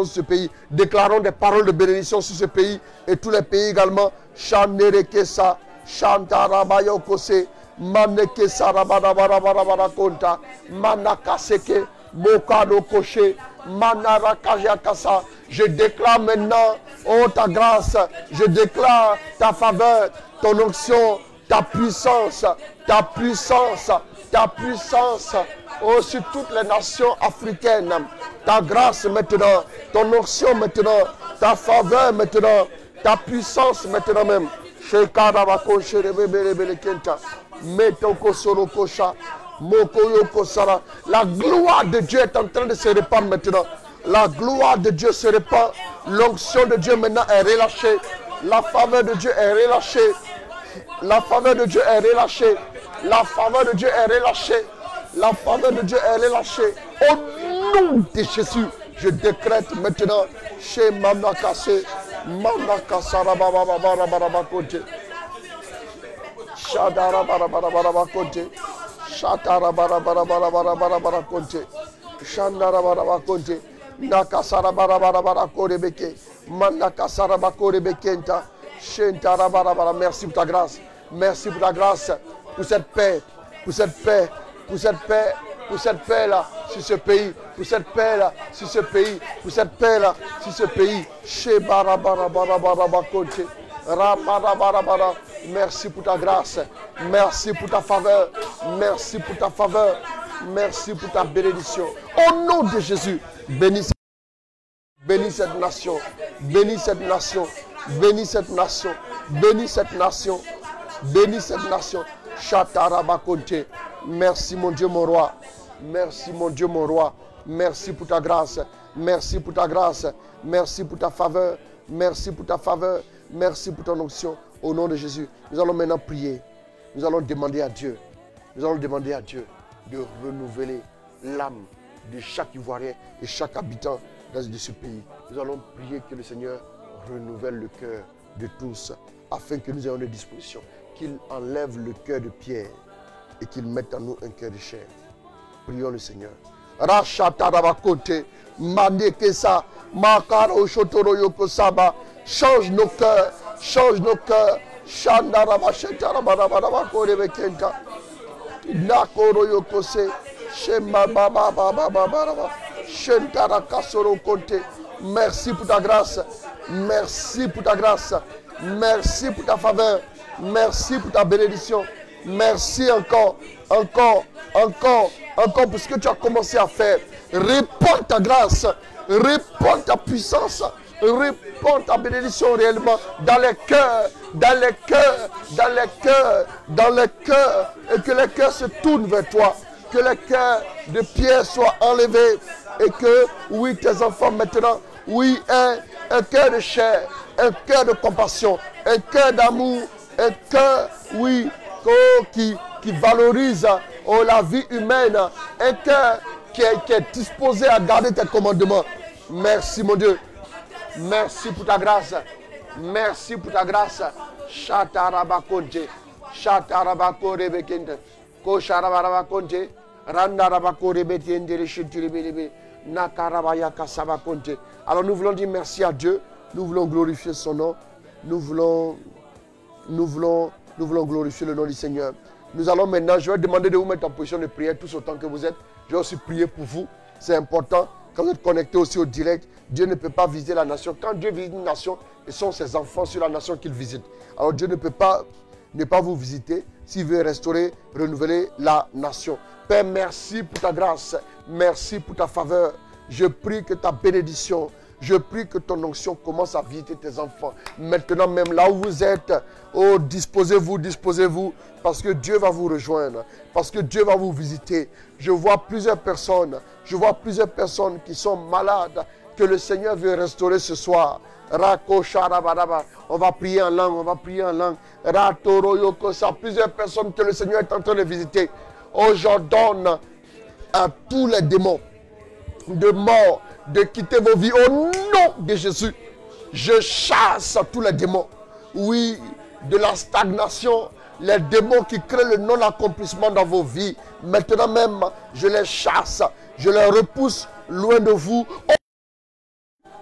ce pays. Déclarons des paroles de bénédiction sur ce pays et tous les pays également. Shanerekesa, Shantarabayokose, Manekesa Rabarabarabarakonta, Manakaseke, Mokado Koshe, Manarakajakasa. Je déclare maintenant, oh ta grâce, je déclare ta faveur, ton onction, ta puissance, ta puissance, ta puissance, oh sur toutes les nations africaines. Ta grâce maintenant, ton onction maintenant, ta faveur maintenant, ta puissance maintenant même. Shekarabako sherebebele kenta, metoko sorokosha. La gloire de Dieu est en train de se répandre maintenant. La gloire de Dieu se répand. L'onction de Dieu maintenant est relâchée. La faveur de Dieu est relâchée. La faveur de Dieu est relâchée. La faveur de Dieu est relâchée. La faveur de Dieu est relâchée. Au nom de Jésus, je décrète maintenant chez Manakase, Manakasarabababarabakote, Shadarabarabakote. Shatara bara bara bara bara bara bara konte. Shandarabaraba Konte. Nakasarabarabara Korebeke. Mandakasarabakorebekenta. Shentarabarabara. Merci pour ta grâce. Merci pour ta grâce. Pour cette paix. Pour cette paix. Pour cette paix. Pour cette paix-là, sur ce pays, pour cette paix-là, sur ce pays, pour cette paix-là, sur ce pays. Merci pour ta grâce, merci pour ta faveur, merci pour ta faveur, merci pour ta bénédiction. Au nom de Jésus, bénis cette nation, bénis cette nation, bénis cette nation, bénis cette nation, bénis cette nation. Chatarabakonte. Merci mon Dieu, mon roi. Merci mon Dieu, mon roi. Merci pour ta grâce. Merci pour ta grâce. Merci pour ta faveur. Merci pour ta faveur. Merci pour ton onction. Au nom de Jésus, nous allons maintenant prier. Nous allons demander à Dieu. Nous allons demander à Dieu de renouveler l'âme de chaque Ivoirien et chaque habitant de ce pays. Nous allons prier que le Seigneur renouvelle le cœur de tous afin que nous ayons des dispositions. Qu'il enlève le cœur de pierre et qu'il mette en nous un cœur de chair. Prions le Seigneur. Change nos cœurs, change nos cœurs. Merci pour ta grâce, merci pour ta grâce, merci pour ta faveur. Merci pour ta bénédiction. Merci encore pour ce que tu as commencé à faire. Répands ta grâce, répands ta puissance, répands ta bénédiction réellement dans les cœurs, dans les cœurs, dans les cœurs, dans les cœurs, et que les cœurs se tournent vers toi, que les cœurs de pierre soient enlevés, et que, oui, tes enfants maintenant, oui, un cœur de chair, un cœur de compassion, un cœur d'amour, un cœur, oui, qui valorise la vie humaine, un cœur qui est disposé à garder tes commandements. Merci mon Dieu. Merci pour ta grâce. Merci pour ta grâce. Shatarabakonte. Shatarabakorebekente. Kosharabakonte. Randarabakorebetiende shitiribe. Nakarabayakasabakonte. Alors nous voulons dire merci à Dieu. Nous voulons glorifier son nom. Nous voulons glorifier le nom du Seigneur. Nous allons maintenant, je vais demander de vous mettre en position de prière tous autant que vous êtes. Je vais aussi prier pour vous. C'est important. Quand vous êtes connecté aussi au direct, Dieu ne peut pas visiter la nation. Quand Dieu visite une nation, ce sont ses enfants sur la nation qu'il visite. Alors Dieu ne peut pas ne pas vous visiter s'il veut restaurer, renouveler la nation. Père, merci pour ta grâce. Merci pour ta faveur. Je prie que ta bénédiction, je prie que ton onction commence à visiter tes enfants. Maintenant même, là où vous êtes, oh, disposez-vous, parce que Dieu va vous rejoindre, parce que Dieu va vous visiter. Je vois plusieurs personnes qui sont malades, que le Seigneur veut restaurer ce soir. On va prier en langue, plusieurs personnes que le Seigneur est en train de visiter. Oh, j'ordonne à tous les démons de mort de quitter vos vies au nom de Jésus. Je chasse tous les démons, oui, de la stagnation, les démons qui créent le non-accomplissement dans vos vies. Maintenant même, je les chasse, je les repousse loin de vous.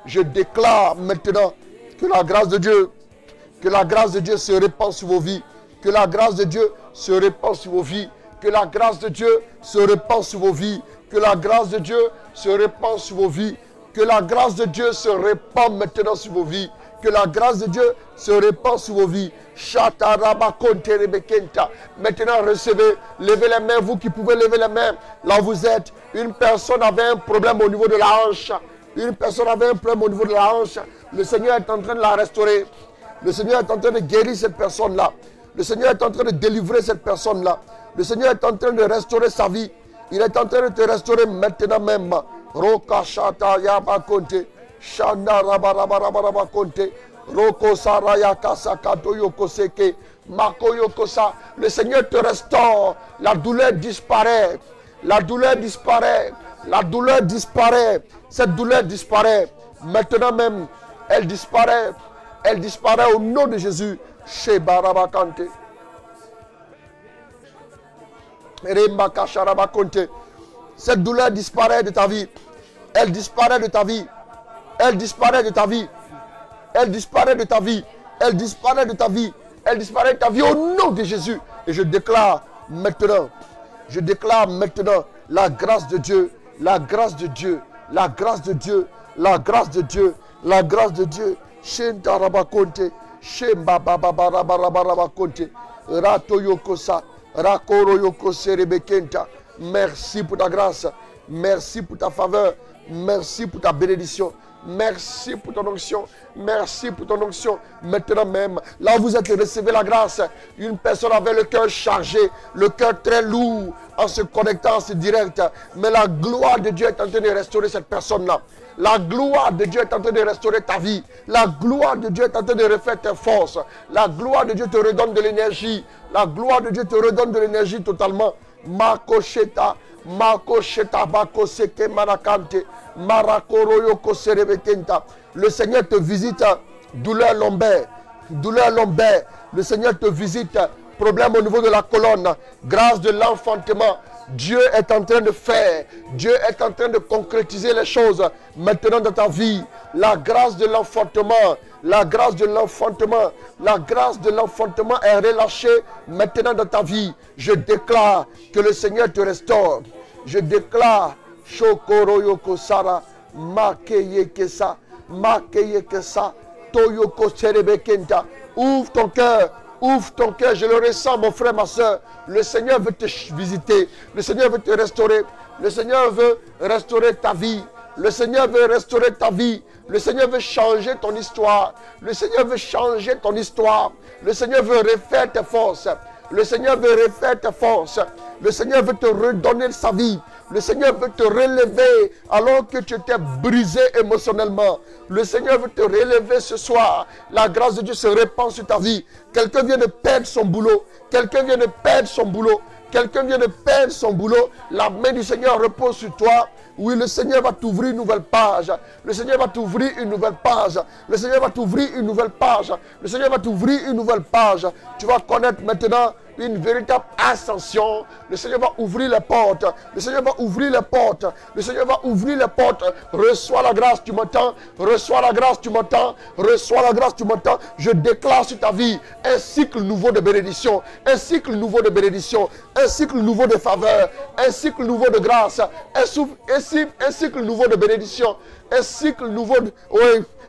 Je déclare maintenant que la grâce de Dieu se répand sur vos vies, que la grâce de Dieu se répand sur vos vies, que la grâce de Dieu se répand sur vos vies, que la grâce de Dieu se répand sur vos vies, que la grâce de Dieu se répand maintenant sur vos vies, que la grâce de Dieu se répand sur vos vies. Maintenant recevez, levez les mains, vous qui pouvez lever les mains, là où vous êtes. Une personne avait un problème au niveau de la hanche. Une personne avait un problème au niveau de la hanche. Le Seigneur est en train de la restaurer. Le Seigneur est en train de guérir cette personne-là. Le Seigneur est en train de délivrer cette personne-là. Le Seigneur est en train de restaurer sa vie. Il est en train de te restaurer maintenant même. Roka shata yabakonte. Shanda rabarabarakonte. Roko saraya kasakato yokoseke. Mako yokosa. Le Seigneur te restaure. La douleur disparaît. La douleur disparaît. La douleur disparaît. Cette douleur disparaît. Maintenant même, elle disparaît. Elle disparaît au nom de Jésus. Chez Barabakante. Cette douleur disparaît de ta vie. Elle disparaît de ta vie. Elle disparaît de ta vie. Elle disparaît de ta vie. Elle disparaît de ta vie. Elle disparaît de ta vie au nom de Jésus. Et je déclare maintenant la grâce de Dieu, la grâce de Dieu, la grâce de Dieu, la grâce de Dieu, la grâce de Dieu. Shenta rabakonte, shemba bababarabarabarabakonte, rato yokosa, rakoro yokose rebekenta. Merci pour ta grâce, merci pour ta faveur, merci pour ta bénédiction. Merci pour ton onction. Merci pour ton onction. Maintenant même, là où vous êtes, recevez la grâce. Une personne avait le cœur chargé, le cœur très lourd en se connectant en ce direct. Mais la gloire de Dieu est en train de restaurer cette personne-là. La gloire de Dieu est en train de restaurer ta vie. La gloire de Dieu est en train de refaire tes forces. La gloire de Dieu te redonne de l'énergie. La gloire de Dieu te redonne de l'énergie totalement. Makosheta. Bakoseke Marakante, Marakoroyo Koserebekenta. Le Seigneur te visite, douleur lombaire. Le Seigneur te visite, problème au niveau de la colonne, grâce de l'enfantement. Dieu est en train de faire, Dieu est en train de concrétiser les choses maintenant dans ta vie. La grâce de l'enfantement, la grâce de l'enfantement, la grâce de l'enfantement est relâchée maintenant dans ta vie. Je déclare que le Seigneur te restaure. Je déclare Shokoro Yoko Sara, Makeye Kesa, Toyoko Serebekenta. Ouvre ton cœur. Ouvre ton cœur, je le ressens, mon frère, ma soeur. Le Seigneur veut te visiter. Le Seigneur veut te restaurer. Le Seigneur veut restaurer ta vie. Le Seigneur veut restaurer ta vie. Le Seigneur veut changer ton histoire. Le Seigneur veut changer ton histoire. Le Seigneur veut refaire tes forces. Le Seigneur veut refaire tes forces. Le Seigneur veut te redonner sa vie. Le Seigneur veut te relever alors que tu étais brisé émotionnellement. Le Seigneur veut te relever ce soir. La grâce de Dieu se répand sur ta vie. Quelqu'un vient de perdre son boulot. Quelqu'un vient de perdre son boulot. Quelqu'un vient de perdre son boulot. La main du Seigneur repose sur toi. Oui, le Seigneur va t'ouvrir une nouvelle page. Le Seigneur va t'ouvrir une nouvelle page. Le Seigneur va t'ouvrir une nouvelle page. Le Seigneur va t'ouvrir une nouvelle page. Tu vas connaître maintenant une véritable ascension. Le Seigneur va ouvrir les portes. Le Seigneur va ouvrir les portes. Le Seigneur va ouvrir les portes. Reçois la grâce, tu m'entends. Reçois la grâce, tu m'entends. Reçois la grâce, tu m'entends. Je déclare sur ta vie un cycle nouveau de bénédiction. Un cycle nouveau de bénédiction. Un cycle nouveau de faveur. Un cycle nouveau de grâce. Un cycle nouveau de bénédiction. Un cycle nouveau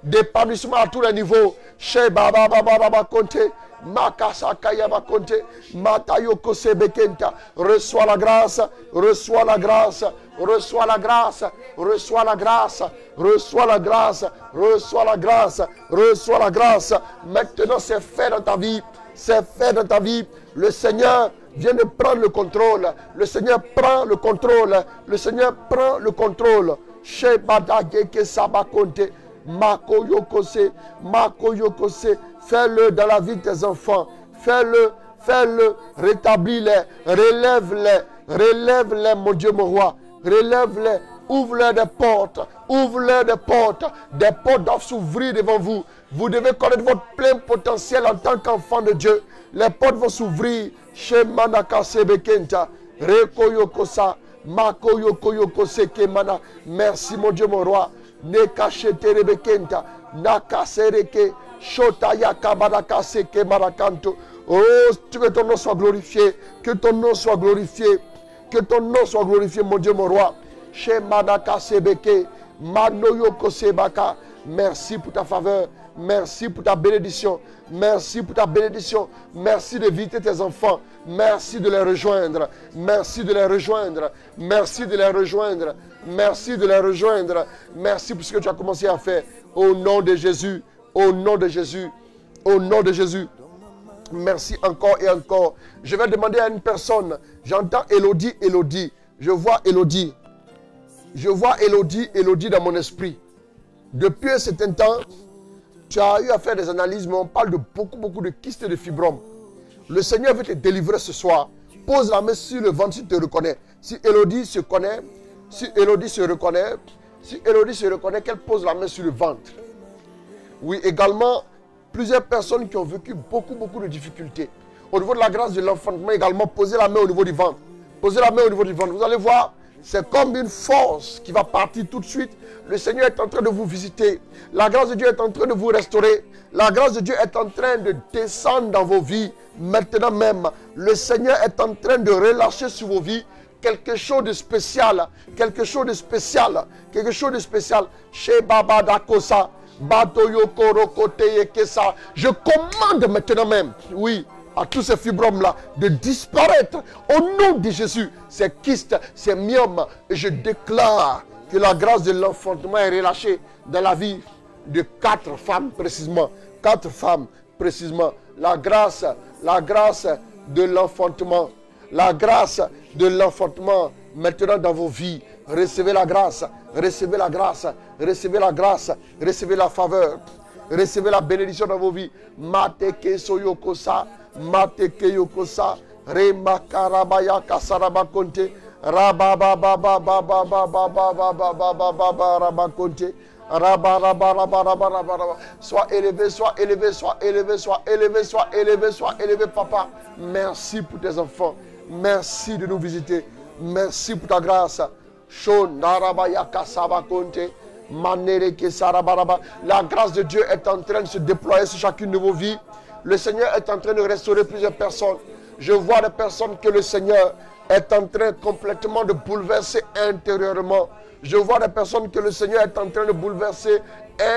d'épanouissement à tous les niveaux. Chez Baba Baba Baba Conte. Makasa Kayaba Conte, Matayoko Sebekenta. Reçois la grâce, reçois la grâce, reçois la grâce, reçois la grâce, reçois la grâce, reçois la grâce, reçois la grâce. Maintenant c'est fait dans ta vie, c'est fait dans ta vie. Le Seigneur vient de prendre le contrôle. Le Seigneur prend le contrôle. Le Seigneur prend le contrôle. Chez Badageke Sabakonte, Mako Yokose, Mako Yokose. Fais-le dans la vie de tes enfants. Fais-le, fais-le. Rétablis-les, relève-les, mon Dieu, mon roi. Relève-les, ouvre-leur des portes. Ouvre-leur des portes. Des portes doivent s'ouvrir devant vous. Vous devez connaître votre plein potentiel en tant qu'enfant de Dieu. Les portes vont s'ouvrir. Chez Manaka Sebekenta, Reko Yokosa, Mako Yoko Yokose Kemana. Merci, mon Dieu, mon roi. Nekashete Rebekenta, Nakasereke. Shotaya Kabaraka Seke Marakanto. Oh, que ton nom soit glorifié. Que ton nom soit glorifié. Que ton nom soit glorifié, mon Dieu, mon roi. Chez Madaka Sebeke. Manoyoko Sebaka. Merci pour ta faveur. Merci pour ta bénédiction. Merci pour ta bénédiction. Merci de visiter tes enfants. Merci de les rejoindre. Merci de les rejoindre. Merci de les rejoindre. Merci de les rejoindre. Merci pour ce que tu as commencé à faire. Au nom de Jésus. Au nom de Jésus, au nom de Jésus. Merci encore et encore. Je vais demander à une personne. J'entends Élodie, Élodie. Je vois Élodie. Je vois Élodie, Élodie dans mon esprit. Depuis un certain temps, tu as eu à faire des analyses, mais on parle de beaucoup de kystes et de fibromes. Le Seigneur veut te délivrer ce soir. Pose la main sur le ventre si tu te reconnais. Si Élodie se connaît, si Élodie se reconnaît, si Élodie se reconnaît, qu'elle pose la main sur le ventre. Oui, également, plusieurs personnes qui ont vécu beaucoup de difficultés. Au niveau de la grâce de l'enfantement, également, posez la main au niveau du ventre. Posez la main au niveau du ventre. Vous allez voir, C'est comme une force qui va partir tout de suite. Le Seigneur est en train de vous visiter. La grâce de Dieu est en train de vous restaurer. La grâce de Dieu est en train de descendre dans vos vies. Maintenant même, le Seigneur est en train de relâcher sur vos vies quelque chose de spécial. Quelque chose de spécial. Quelque chose de spécial. Chez Baba Dakosa. Je commande maintenant même, oui, à tous ces fibromes-là de disparaître au nom de Jésus. Ces kystes, ces myomes, et je déclare que la grâce de l'enfantement est relâchée dans la vie de 4 femmes précisément. 4 femmes précisément. La grâce de l'enfantement. La grâce de l'enfantement maintenant dans vos vies. Recevez la grâce, recevez la grâce, recevez la grâce, recevez la faveur, recevez la bénédiction dans vos vies. Mateke soyokosa, mateke yokosa, remakarabaya kasaraba konte, rabababababababababababababakonte, rabarabarabarabarabaraba. Sois élevé, sois élevé, sois élevé, sois élevé, sois élevé, sois élevé, papa. Merci pour tes enfants, merci de nous visiter, merci pour ta grâce. La grâce de Dieu est en train de se déployer sur chacune de vos vies. Le Seigneur est en train de restaurer plusieurs personnes. Je vois des personnes que le Seigneur est en train complètement de bouleverser intérieurement. Je vois des personnes que le Seigneur est en train de bouleverser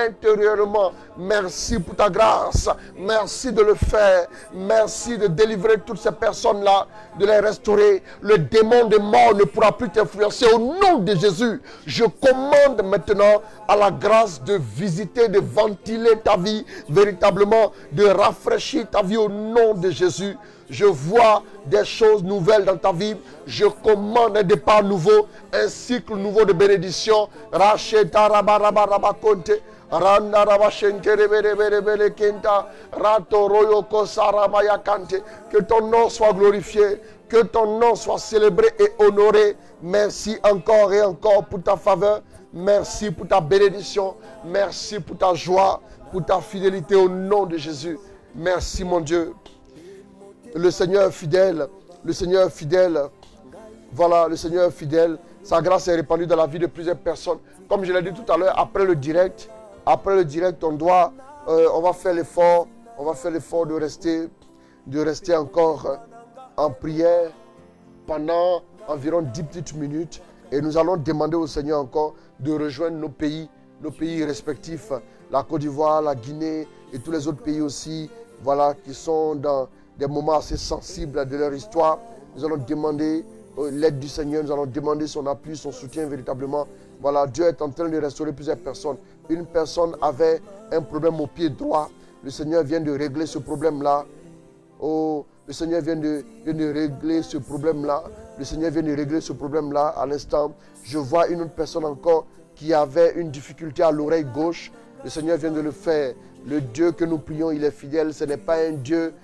intérieurement. Merci pour ta grâce. Merci de le faire. Merci de délivrer toutes ces personnes-là, de les restaurer. Le démon de mort ne pourra plus t'influencer. Au nom de Jésus, je commande maintenant à la grâce de visiter, de ventiler ta vie véritablement, de rafraîchir ta vie au nom de Jésus. Je vois des choses nouvelles dans ta vie. Je commande un départ nouveau, un cycle nouveau de bénédiction. Racheta rabarabarabarakonte. Randa rabashente rebere kenta. Rato royoko sarabayakante. Que ton nom soit glorifié. Que ton nom soit célébré et honoré. Merci encore et encore pour ta faveur. Merci pour ta bénédiction. Merci pour ta joie, pour ta fidélité au nom de Jésus. Merci mon Dieu. Le Seigneur est fidèle, le Seigneur est fidèle. Voilà, le Seigneur est fidèle. Sa grâce est répandue dans la vie de plusieurs personnes. Comme je l'ai dit tout à l'heure, après le direct, on va faire l'effort de rester encore en prière pendant environ 10 petites minutes. Et nous allons demander au Seigneur encore de rejoindre nos pays respectifs, la Côte d'Ivoire, la Guinée et tous les autres pays aussi, voilà, qui sont dans des moments assez sensibles de leur histoire. Nous allons demander l'aide du Seigneur, nous allons demander son appui, son soutien véritablement. Voilà, Dieu est en train de restaurer plusieurs personnes. Une personne avait un problème au pied droit. Le Seigneur vient de régler ce problème-là. Oh, le Seigneur vient de régler ce problème-là. Le Seigneur vient de régler ce problème-là à l'instant. Je vois une autre personne encore qui avait une difficulté à l'oreille gauche. Le Seigneur vient de le faire. Le Dieu que nous prions, il est fidèle. Ce n'est pas un Dieu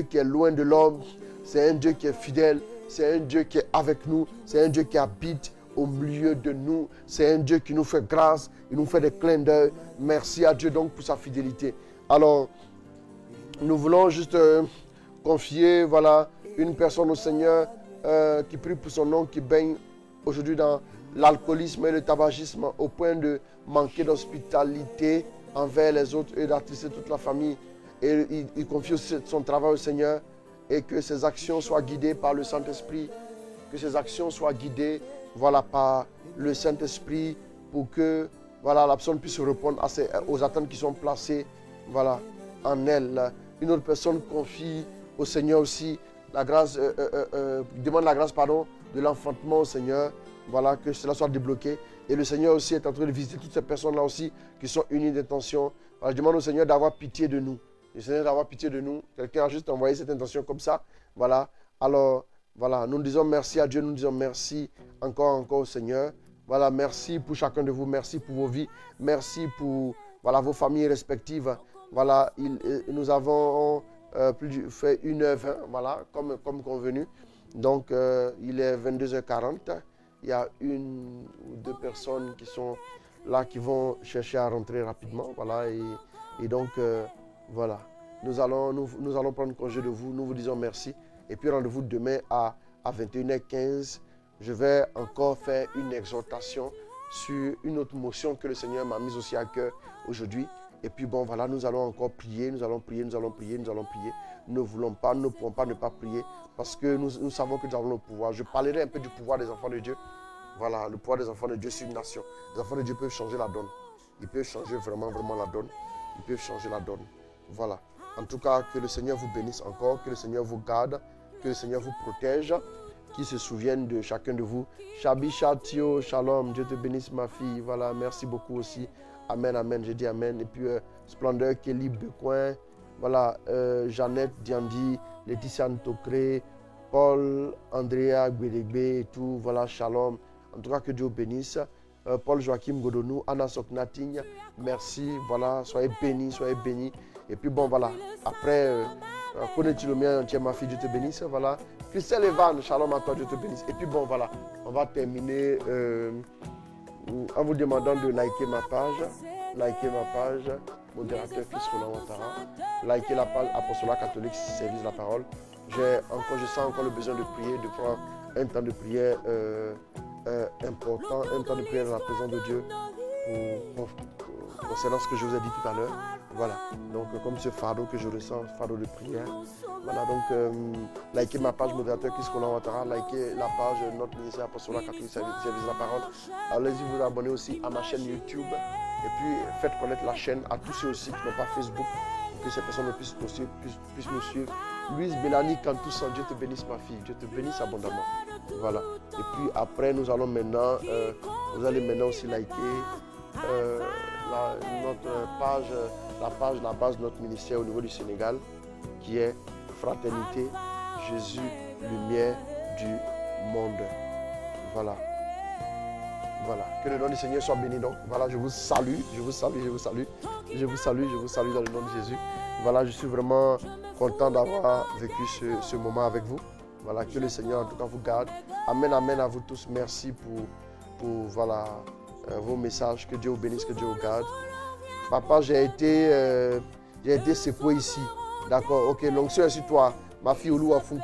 qui est loin de l'homme. C'est un Dieu qui est fidèle. C'est un Dieu qui est avec nous. C'est un Dieu qui habite au milieu de nous. C'est un Dieu qui nous fait grâce. Il nous fait des clins d'œil. Merci à Dieu donc pour sa fidélité. Alors, nous voulons juste confier, voilà, une personne au Seigneur qui prie pour son nom, qui baigne aujourd'hui dans l'alcoolisme et le tabagisme au point de manquer d'hospitalité envers les autres et d'attrister toute la famille. Et il confie aussi son travail au Seigneur et que ses actions soient guidées par le Saint-Esprit. Que ses actions soient guidées, voilà, par le Saint-Esprit pour que, voilà, la personne puisse répondre aux attentes qui sont placées, voilà, en elle. Une autre personne confie au Seigneur aussi la grâce, demande la grâce, pardon, de l'enfantement au Seigneur. Voilà, que cela soit débloqué. Et le Seigneur aussi est en train de visiter toutes ces personnes-là aussi qui sont unies d'intention. Alors, je demande au Seigneur d'avoir pitié de nous. Le Seigneur d'avoir pitié de nous. Quelqu'un a juste envoyé cette intention comme ça. Voilà. Alors, voilà, nous disons merci à Dieu. Nous disons merci encore au Seigneur. Voilà, merci pour chacun de vous. Merci pour vos vies. Merci pour, voilà, vos familles respectives. Voilà, nous avons fait une œuvre, voilà, comme convenu. Donc, il est 22h40. Il y a une ou deux personnes qui sont là, qui vont chercher à rentrer rapidement. Voilà, et donc, voilà. Nous allons prendre congé de vous. Nous vous disons merci. Et puis, rendez-vous demain à 21h15 je vais encore faire une exhortation sur une autre motion que le Seigneur m'a mise aussi à cœur aujourd'hui. Et puis bon, voilà, nous allons encore prier, nous allons prier, nous allons prier, nous allons prier. Nous ne voulons pas, nous ne pouvons pas ne pas prier parce que nous savons que nous avons le pouvoir. Je parlerai un peu du pouvoir des enfants de Dieu. Voilà, le pouvoir des enfants de Dieu sur une nation. Les enfants de Dieu peuvent changer la donne. Ils peuvent changer vraiment, vraiment la donne. Ils peuvent changer la donne. Voilà. En tout cas, que le Seigneur vous bénisse encore, que le Seigneur vous garde, que le Seigneur vous protège, qu'il se souvienne de chacun de vous. Shabi Shatio, Shalom, Dieu te bénisse ma fille. Voilà, merci beaucoup aussi. Amen, amen, j'ai dit amen. Et puis, Splendeur Kelly Becoin, voilà, Jeannette Diandi, Laetitia Ntokre, Paul, Andrea Guédégbé et tout, voilà, Shalom. En tout cas, que Dieu bénisse. Paul Joachim Godonou, Anna Soknatigne, merci, voilà, soyez bénis, soyez bénis. Et puis bon, voilà, après, connais-tu le mien, tiens ma fille, Dieu te bénisse, voilà. Christelle Evan, Shalom à toi, Dieu te bénisse. Et puis bon, voilà, on va terminer en vous demandant de liker ma page, modérateur Fils Roland Ouattara, liker la page Apostolat Catholique Service de la Parole. Je sens encore le besoin de prier, de prendre un temps de prière important, un temps de prière dans la présence de Dieu concernant ce que je vous ai dit tout à l'heure. Voilà, donc comme ce fardeau que je ressens, fardeau de prière. Voilà, donc likez ma page modérateur Christ Roland Ouattara, likez la page notre ministère Apostolat Catholique Service de la Parole. Allez-y vous abonner aussi à ma chaîne YouTube et puis faites connaître la chaîne à tous ceux aussi qui n'ont pas Facebook, pour que ces personnes puissent nous suivre. Louise Bélanie Cantoussan, Dieu te bénisse ma fille, Dieu te bénisse abondamment. Voilà, et puis après nous allons maintenant, vous allez maintenant aussi liker notre page, la base de notre ministère au niveau du Sénégal, qui est Fraternité, Jésus, Lumière du monde. Voilà. Voilà. Que le nom du Seigneur soit béni. Donc, voilà, je vous salue, je vous salue, je vous salue. Je vous salue, je vous salue dans le nom de Jésus. Voilà, je suis vraiment content d'avoir vécu ce moment avec vous. Voilà, que le Seigneur en tout cas vous garde. Amen, amen à vous tous. Merci pour voilà, vos messages. Que Dieu vous bénisse, que Dieu vous garde. Papa, j'ai été secoué ici. D'accord, ok, l'onction est sur toi. Ma fille Oulou Afunke.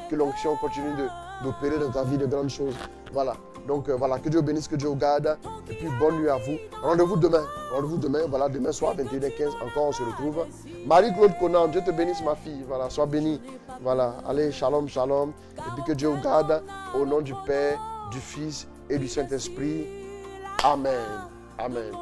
Que l'onction continue d'opérer dans ta vie de grandes choses. Voilà. Donc voilà, que Dieu bénisse, que Dieu vous garde. Et puis bonne nuit à vous. Rendez-vous demain. Voilà, demain soir, 21h15. Encore on se retrouve. Marie-Claude Conan, Dieu te bénisse ma fille. Voilà, sois bénie. Voilà, allez, shalom, shalom. Et puis que Dieu vous garde. Au nom du Père, du Fils et du Saint-Esprit. Amen. Amen.